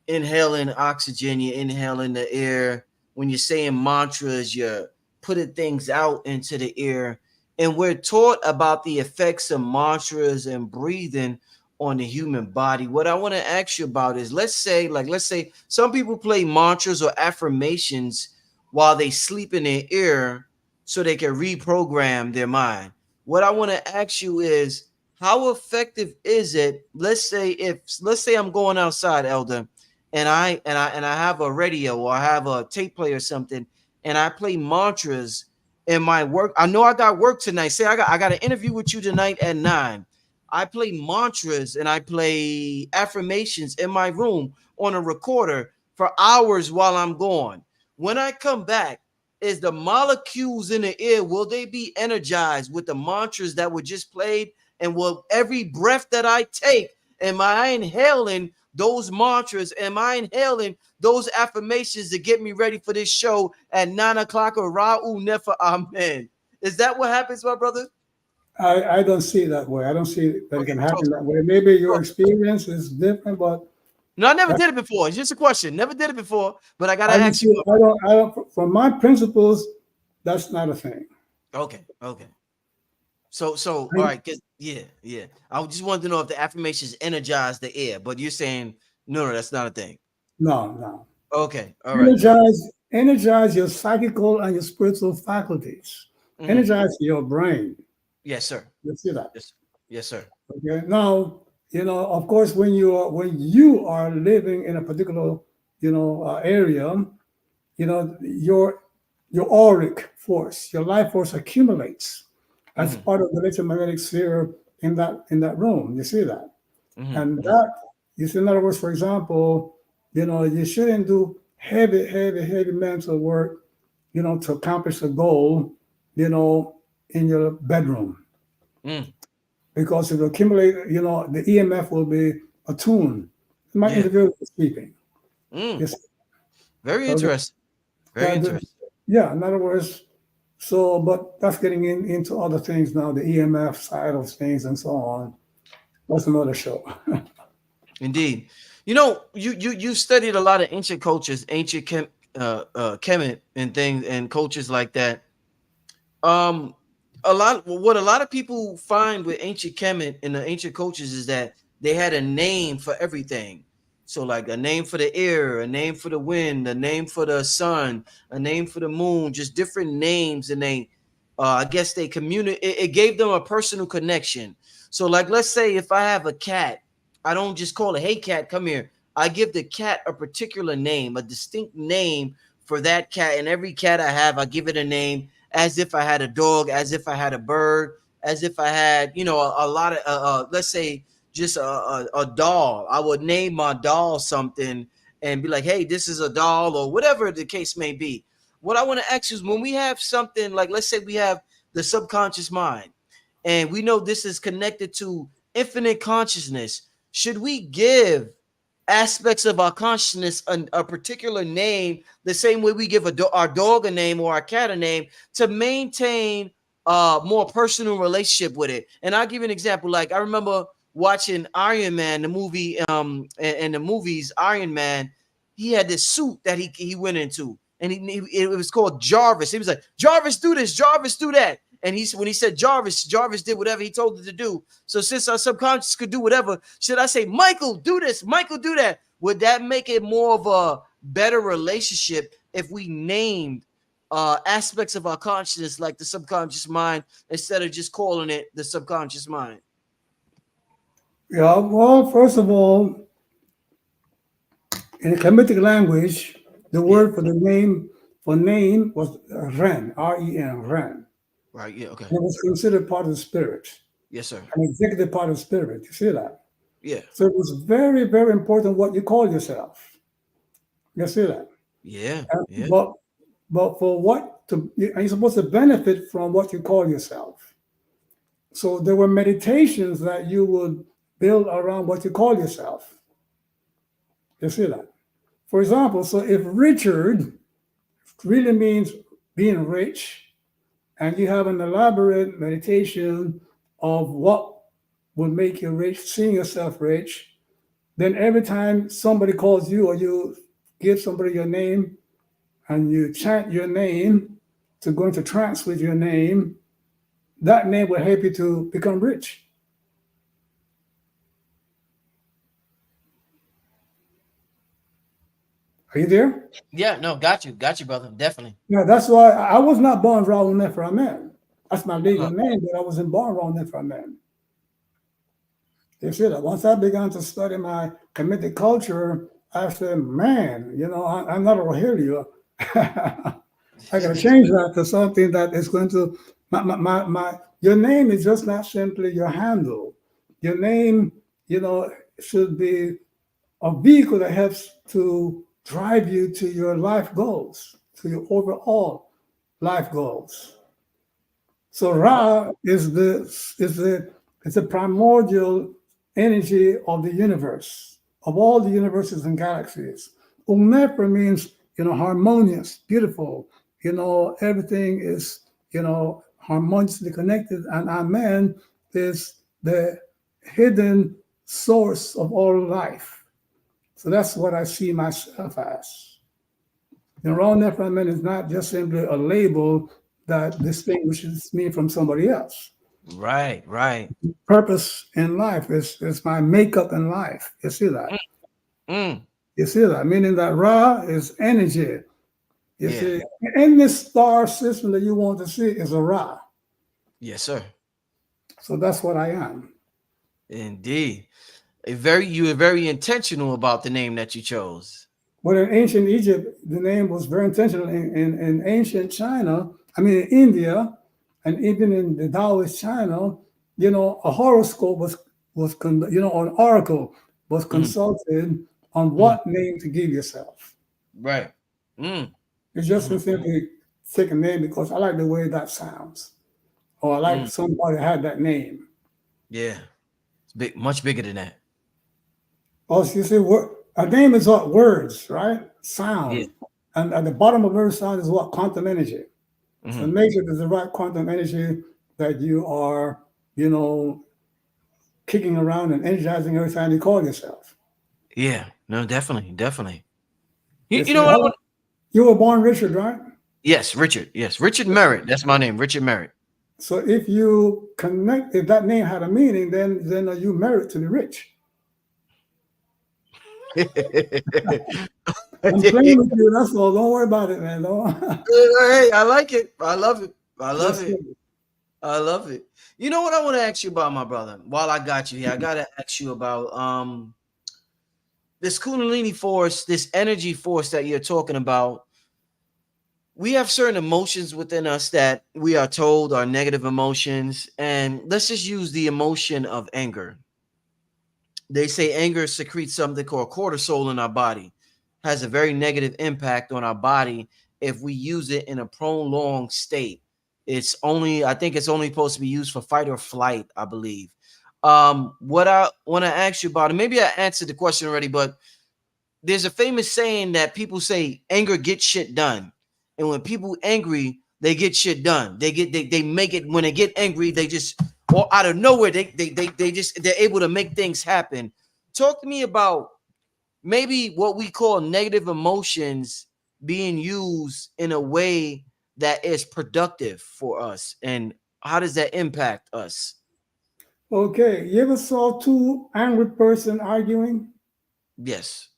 inhaling oxygen, you're inhaling the air. When you're saying mantras, you're putting things out into the air. And we're taught about the effects of mantras and breathing on the human body. What I want to ask you about is let's say some people play mantras or affirmations while they sleep in their ear so they can reprogram their mind. What I want to ask you is how effective is it? Let's say I'm going outside, Elder, and I have a radio or I have a tape player or something, and I play mantras in my work. I know I got work tonight. Say I got an interview with you tonight at 9. I play mantras and I play affirmations in my room on a recorder for hours while I'm gone. When I come back, is the molecules in the air, will they be energized with the mantras that were just played? And will every breath that I take, am I inhaling those mantras? Am I inhaling those affirmations to get me ready for this show at 9 o'clock or Ra'u Nefer Amen? Is that what happens, my brother? I don't see it that way. I don't see that it Okay, can talk happen to that way. Maybe your me. experience is different, but No, I never that, did it before. It's just a question. Never did it before, but I gotta I don't ask see. you, my brother. I don't. From my principles, that's not a thing. Okay. So, I, all right, yeah. I just wanted to know if the affirmations energize the air, but you're saying no, that's not a thing. no, no. Okay, all right, all right. Energize your psychical and your spiritual faculties. Mm-hmm. Energize your brain. Yes, sir. You see that? Yes, yes, sir. Okay. Now, of course, when you are living in a particular, area, your auric force, your life force accumulates as Mm-hmm. part of the electromagnetic sphere in that room. You see that, and Mm-hmm. that you see. In other words, for example, you shouldn't do heavy mental work, to accomplish a goal, you know, in your bedroom Mm, because it will accumulate. The EMF will be attuned. It might yeah. interfere with sleeping. Mm, Yes. very Okay. interesting. Very Yeah, interesting. yeah. In other words, but that's getting into other things now, the EMF side of things and so on. That's another show. Indeed. You studied a lot of ancient cultures, ancient Kemet and things and cultures like that. Um, what a lot of people find with ancient Kemet and the ancient cultures is that they had a name for everything. So like a name for the air, a name for the wind, a name for the sun, a name for the moon, just different names, and they I guess they communicate. It gave them a personal connection. So like let's say if I have a cat, I don't just call it, hey cat, come here. I give the cat a particular name, a distinct name for that cat, and every cat I have, I give it a name as if I had a dog, as if I had a bird, as if I had, a lot of, let's say, just a doll. I would name my doll something and be like, hey, this is a doll, or whatever the case may be. What I want to ask you is when we have something like, let's say we have the subconscious mind, and we know this is connected to infinite consciousness, should we give aspects of our consciousness a particular name the same way we give our dog a name or our cat a name to maintain a more personal relationship with it? And I'll give you an example. Like I remember watching Iron Man, the movie, and the movies Iron Man, he had this suit that he went into, and it was called Jarvis. He was like, Jarvis, do this, Jarvis, do that. And when he said Jarvis, Jarvis did whatever he told it to do. So since our subconscious could do whatever, should I say, Michael, do this, Michael, do that? Would that make it more of a better relationship if we named aspects of our consciousness like the subconscious mind instead of just calling it the subconscious mind? Yeah. Well, first of all, in the Kemetic language, the Yeah. word for name was Ren, Ren, Ren. Right. Yeah. Okay. And it was considered part of the spirit, Yes, sir. an executive part of the spirit. You see that? Yeah. So it was very, very important what you call yourself. You see that? Yeah. And- Yeah. but for what to, and you're supposed to benefit from what you call yourself. So there were meditations that you would build around what you call yourself. You see that? For example, so if Richard really means being rich, and you have an elaborate meditation of what will make you rich, seeing yourself rich, then every time somebody calls you or you give somebody your name and you chant your name to go into trance with your name, that name will help you to become rich. Are you there? Yeah, no, got you, brother. Definitely. Yeah, that's why I was not born Raul Nefer Amen. That's my legal Uh, name, but I wasn't born Raul Nefer Amen. You see that? Once I began to study my Kemetic culture, I said, man, I'm not a Rohirrim. I got to change that to something that is going to, your name is just not simply your handle. Your name, should be a vehicle that helps to drive you to your life goals, to your overall life goals. So Ra is the primordial energy of the universe, of all the universes and galaxies. Nefer means, harmonious, beautiful. Everything is, harmoniously connected. And Amen is the hidden source of all life. So that's what I see myself as. Ra Nefer Amen is not just simply a label that distinguishes me from somebody else. right. Purpose in life is my makeup in life. You see that? Mm. You see that? Meaning that Ra is energy. You Yeah. see, in this star system that you want to see is a Ra. Yes, sir. So that's what I am. Indeed. You were very intentional about the name that you chose. But in ancient Egypt, the name was very intentional. In ancient China, in India, and even in the Taoist China, a horoscope an oracle was consulted on what name to give yourself. Right. Mm. It's just simply take a name because I like the way that sounds, or I like somebody had that name. Yeah. It's big, much bigger than that. Also, you see, a name is what words, right? Yeah. Sound, and at the bottom of every sound is what quantum energy. So make sure there's the right quantum energy that you are, kicking around and energizing every time you call yourself. Yeah. No, definitely. You Yes, know what? you were born Richard, right? Yes, Richard. Yes, Richard Merritt. That's my name, Richard Merritt. So if you connect, if that name had a meaning, then you merit to be rich. I'm playing with you. That's all. Don't worry about it, man. Hey, I like it. I love it. I love Yes, it. I love it. You know what I want to ask you about, my brother? While I got you here, I gotta ask you about this Kundalini force, this energy force that you're talking about. We have certain emotions within us that we are told are negative emotions, and let's just use the emotion of anger. They say anger secretes something called cortisol in our body, has a very negative impact on our body if we use it in a prolonged state. I think it's only supposed to be used for fight or flight, I believe. What I want to ask you about, and maybe I answered the question already, but there's a famous saying that people say anger gets shit done. And when people angry, they get shit done. They make it. When they get angry, they just, or out of nowhere, they're able to make things happen. Talk to me about maybe what we call negative emotions being used in a way that is productive for us, and how does that impact us? Okay. You ever saw two angry person arguing? Yes.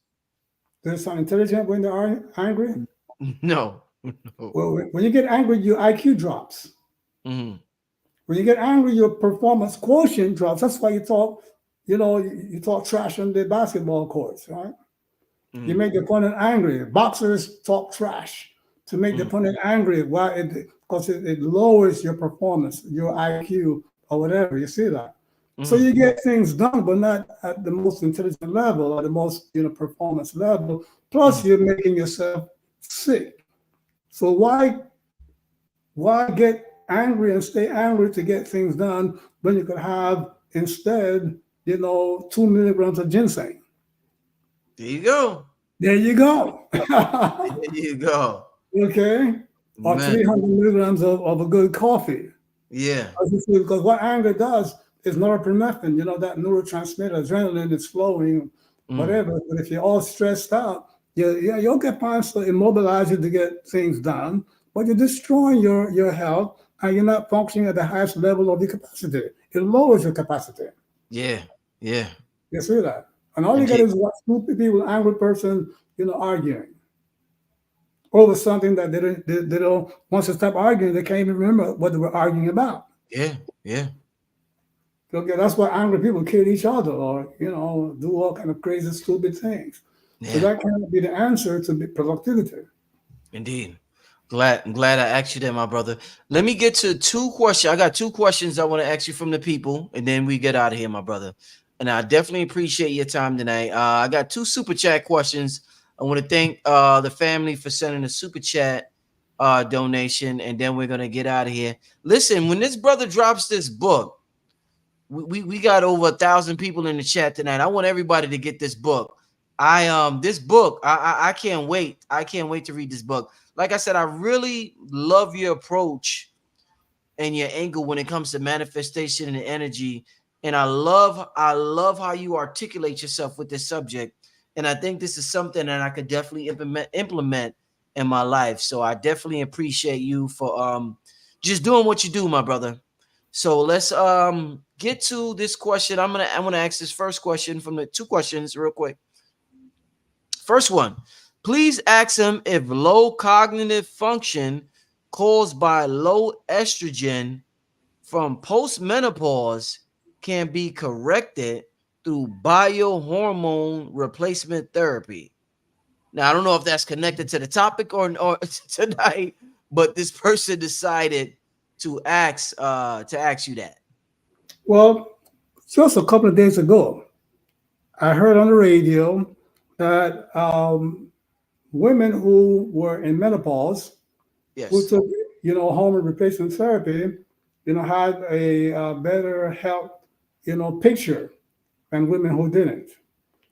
There's some intelligent when they are angry. No. Well, when you get angry, your IQ drops. Mm-hmm. When you get angry, your performance quotient drops. That's why you talk, you talk trash on the basketball courts, right? You make the opponent angry. Boxers talk trash to make the opponent angry. Why? Because it lowers your performance, your IQ, or whatever. You see that? So you get things done, but not at the most intelligent level or the most performance level. Plus, you're making yourself sick. So why get angry and stay angry to get things done when you could have instead 2 milligrams of ginseng? There you go. There you go. There you go. Okay. Or Man. 300 milligrams of a good coffee. Yeah. Because what anger does is norepinephrine, that neurotransmitter, adrenaline is flowing, Mm. whatever. But if you're all stressed out, you'll get parts to immobilize you to get things done, but you're destroying your health and you're not functioning at the highest level of your capacity. It lowers your capacity. Yeah. Yeah. You see that? And all you get Indeed. is what stupid people, angry person, arguing over something that they don't, once they stop arguing, they can't even remember what they were arguing about. Yeah. Yeah. Okay, that's why angry people kill each other or, do all kind of crazy, stupid things. So Yeah. that cannot be the answer to productivity. Indeed. I'm glad I asked you that, my brother. Let me get to two questions. I got two questions I want to ask you from the people, and then we get out of here, my brother. And I definitely appreciate your time tonight. I got two super chat questions. I want to thank the family for sending a super chat donation, and then we're gonna get out of here. Listen, when this brother drops this book, we got over 1,000 people in the chat tonight. I want everybody to get this book. This book, I can't wait. I can't wait to read this book. Like I said, I really love your approach and your angle when it comes to manifestation and energy. And I love how you articulate yourself with this subject. And I think this is something that I could definitely implement in my life. So I definitely appreciate you for just doing what you do, my brother. So let's get to this question. I'm gonna ask this first question from the two questions real quick. First one, please ask him if low cognitive function caused by low estrogen from postmenopause can be corrected through biohormone replacement therapy. Now, I don't know if that's connected to the topic or tonight, but this person decided to ask you that. Well, just a couple of days ago, I heard on the radio that women who were in menopause, who Yes. took, hormone replacement therapy, had a better health, picture than women who didn't.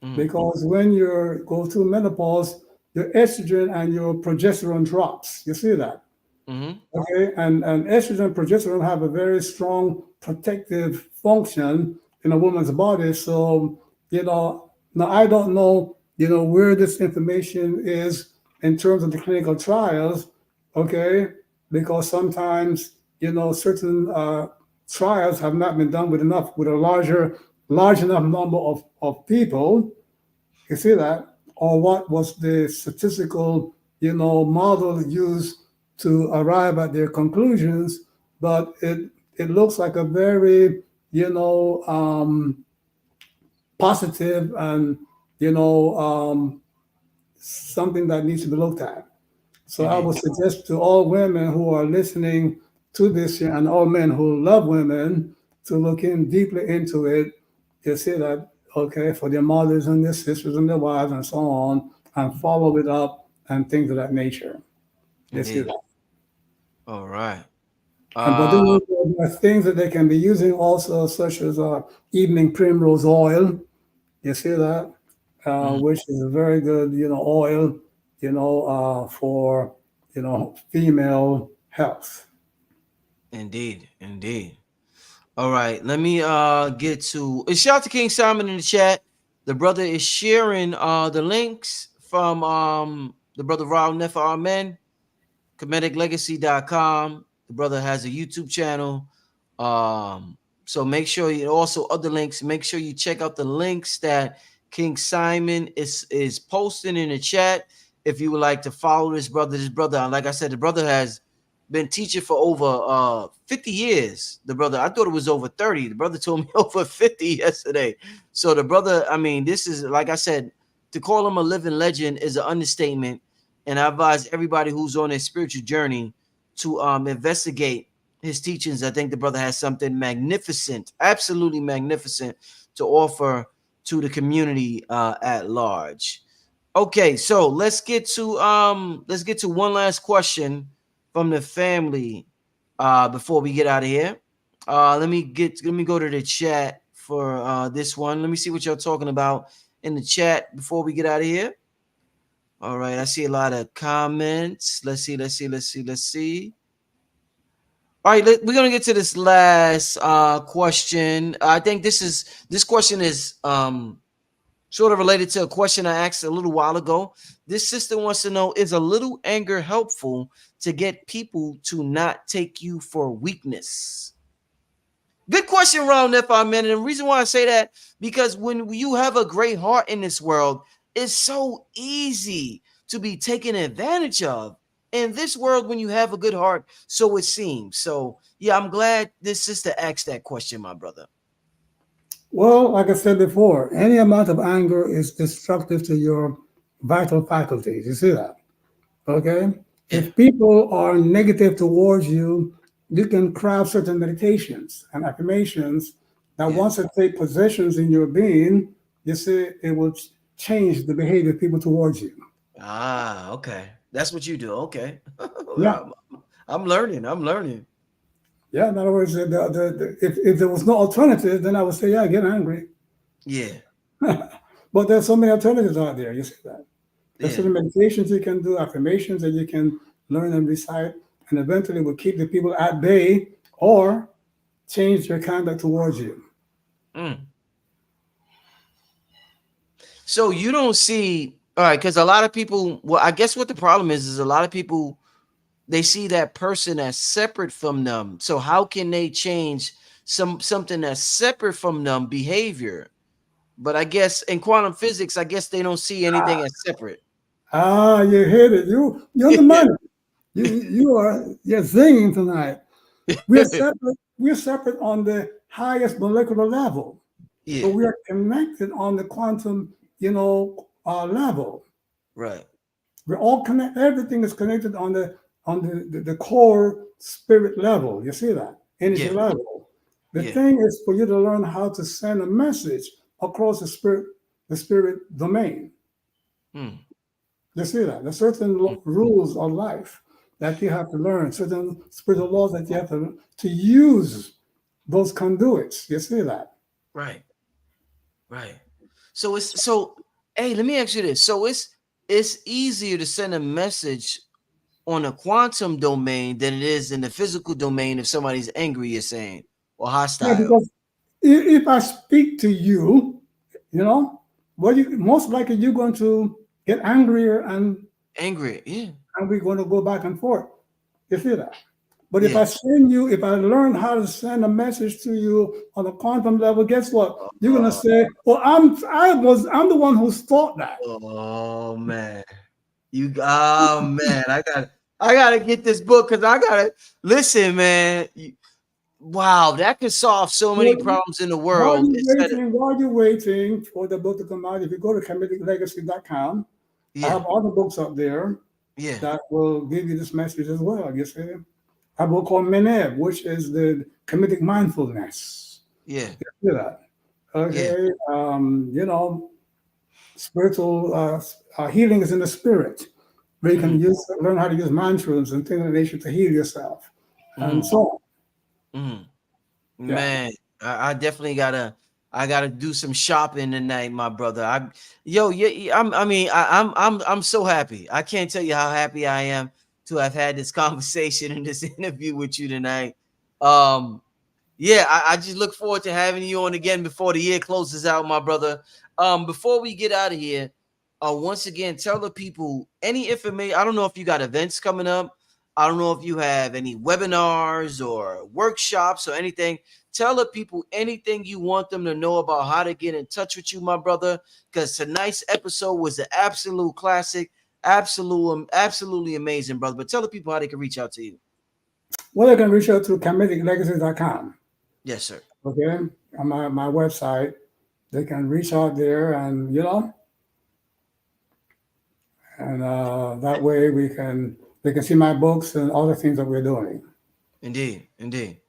Mm-hmm. Because when you go through menopause, your estrogen and your progesterone drops. You see that? Mm-hmm. Okay, and estrogen and progesterone have a very strong protective function in a woman's body. So, now I don't know, where this information is in terms of the clinical trials, okay, because sometimes, certain trials have not been done with a large enough number of people. You see that? Or what was the statistical, model used to arrive at their conclusions? But it looks like a very, positive and, something that needs to be looked at. So I Indeed. would suggest to all women who are listening to this and all men who love women to look in deeply into it. You see that, okay, for their mothers and their sisters and their wives and so on, and follow it up and things of that nature. You see Indeed. that. All right. And but then Uh, there are things that they can be using also, such as evening primrose oil. You see that, mhm. which is a very good, oil, for, female health. Indeed. Indeed. All right. Let me get to shout out to King Simon in the chat. The brother is sharing the links from the brother Raul Nefer Amen, comediclegacy.com. The brother has a YouTube channel. So make sure you also other links. Make sure you check out the links that King Simon is posting in the chat. If you would like to follow this brother, like I said, the brother has been teaching for over 50 years. The brother, I thought it was over 30. The brother told me over 50 yesterday. So the brother, I mean, this is like I said, to call him a living legend is an understatement. And I advise everybody who's on a spiritual journey to investigate his teachings. I think the brother has something magnificent, absolutely magnificent to offer to the community at large. Okay, so let's get to one last question from the family before we get out of here. Let me go to the chat for this one. Let me see what y'all talking about in the chat before we get out of here? All right, I see a lot of comments. Let's see. All right, we're gonna get to this last question. I think this question is sort of related to a question I asked a little while ago. This sister wants to know, is a little anger helpful to get people to not take you for weakness? Good question, Ron Nefer, man. And the reason why I say that, because when you have a great heart in this world, it's so easy to be taken advantage of in this world when you have a good heart, so it seems. So, yeah, I'm glad this sister asked that question, my brother. Well, like I said before, any amount of anger is destructive to your vital faculties. You see that? Okay? Yeah. If people are negative towards you, you can craft certain meditations and affirmations that once they take possessions in your being, you see, it will change the behavior of people towards you. Ah, okay. That's what you do. Okay. Yeah. I'm learning. Yeah. In other words, if there was no alternative, then I would say, yeah, get angry. Yeah. But there's so many alternatives out there. You see that? There's Yeah. certain meditations you can do, affirmations that you can learn and recite, and eventually will keep the people at bay or change their conduct towards you. Mm. So you don't see, all right, because a lot of people, well, I guess what the problem is a lot of people, they see that person as separate from them. So how can they change something that's separate from them behavior? But I guess in quantum physics, I guess they don't see anything as separate. You hit it. You're on the money. You're singing tonight. We're separate. We're separate on the highest molecular level, Yeah. but we are connected on the quantum, level. Right. We're all connected. Everything is connected on the core spirit level. You see that energy level. The thing is for you to learn how to send a message across the spirit domain. Mm. You see that there's certain rules of life that you have to learn, certain spiritual laws that you have to use those conduits. You see that? Right. Right. So hey, let me ask you this. So it's easier to send a message on a quantum domain than it is in the physical domain if somebody's angry, you're saying, or Yeah, hostile. because if I speak to you, most likely you're going to get angrier Angry, yeah. and we're going to go back and forth. You see that? But Yeah. if I learn how to send a message to you on a quantum level, guess what? You're gonna say, "Well, I'm the one who thought that." Oh man. Oh man, I gotta get this book because I gotta listen, man. Wow, that could solve so many Well, problems in the world. while you're waiting for the book to come out, if you go to comediclegacy.com, I Yeah, have other books up there yeah, that will give you this message as well. You see, I have a book called Menev, which is the comedic mindfulness. yeah, You see that? yeah. Okay, spiritual healing is in the spirit, where you can learn how to use mantras and things of that nature to heal yourself, and so on. Mm. Yeah. Man, I definitely I gotta do some shopping tonight, my brother. I'm so happy. I can't tell you how happy I am to have had this conversation and this interview with you tonight. Yeah, I just look forward to having you on again before the year closes out, my brother. Before we get out of here, once again, tell the people any information. I don't know if you got events coming up. I don't know if you have any webinars or workshops or anything. Tell the people anything you want them to know about how to get in touch with you, my brother. Because tonight's episode was an absolute classic, absolutely amazing, brother. But tell the people how they can reach out to you. Well, they can reach out to comediclegacy.com. Yes, sir. Okay, on my website, they can reach out there, and that way they can see my books and all the things that we're doing. Indeed, indeed.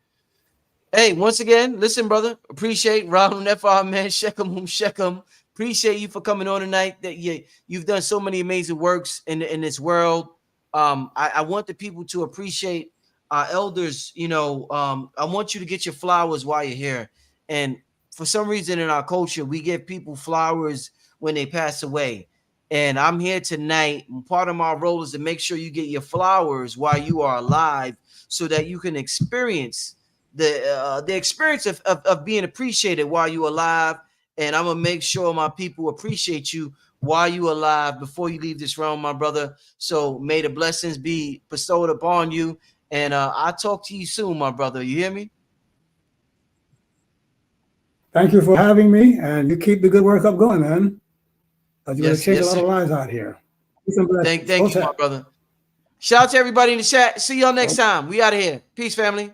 Hey, once again, listen, brother. Appreciate Ronald Nefer, man. Shechem. Appreciate you for coming on tonight. That you've done so many amazing works in this world. I want the people to appreciate our elders. I want you to get your flowers while you're here. And for some reason in our culture, we give people flowers when they pass away. And I'm here tonight. Part of my role is to make sure you get your flowers while you are alive, so that you can experience the experience of being appreciated while you're alive. And I'm gonna make sure my people appreciate you while you're alive before you leave this realm, my brother. So may the blessings be bestowed upon you. And I'll talk to you soon, my brother. You hear me? Thank you for having me, and you keep the good work up going, man. You're going to change a lot sir. of lives out here. Thank you, my brother. Shout out to everybody in the chat. See y'all next time. We out of here. Peace, family.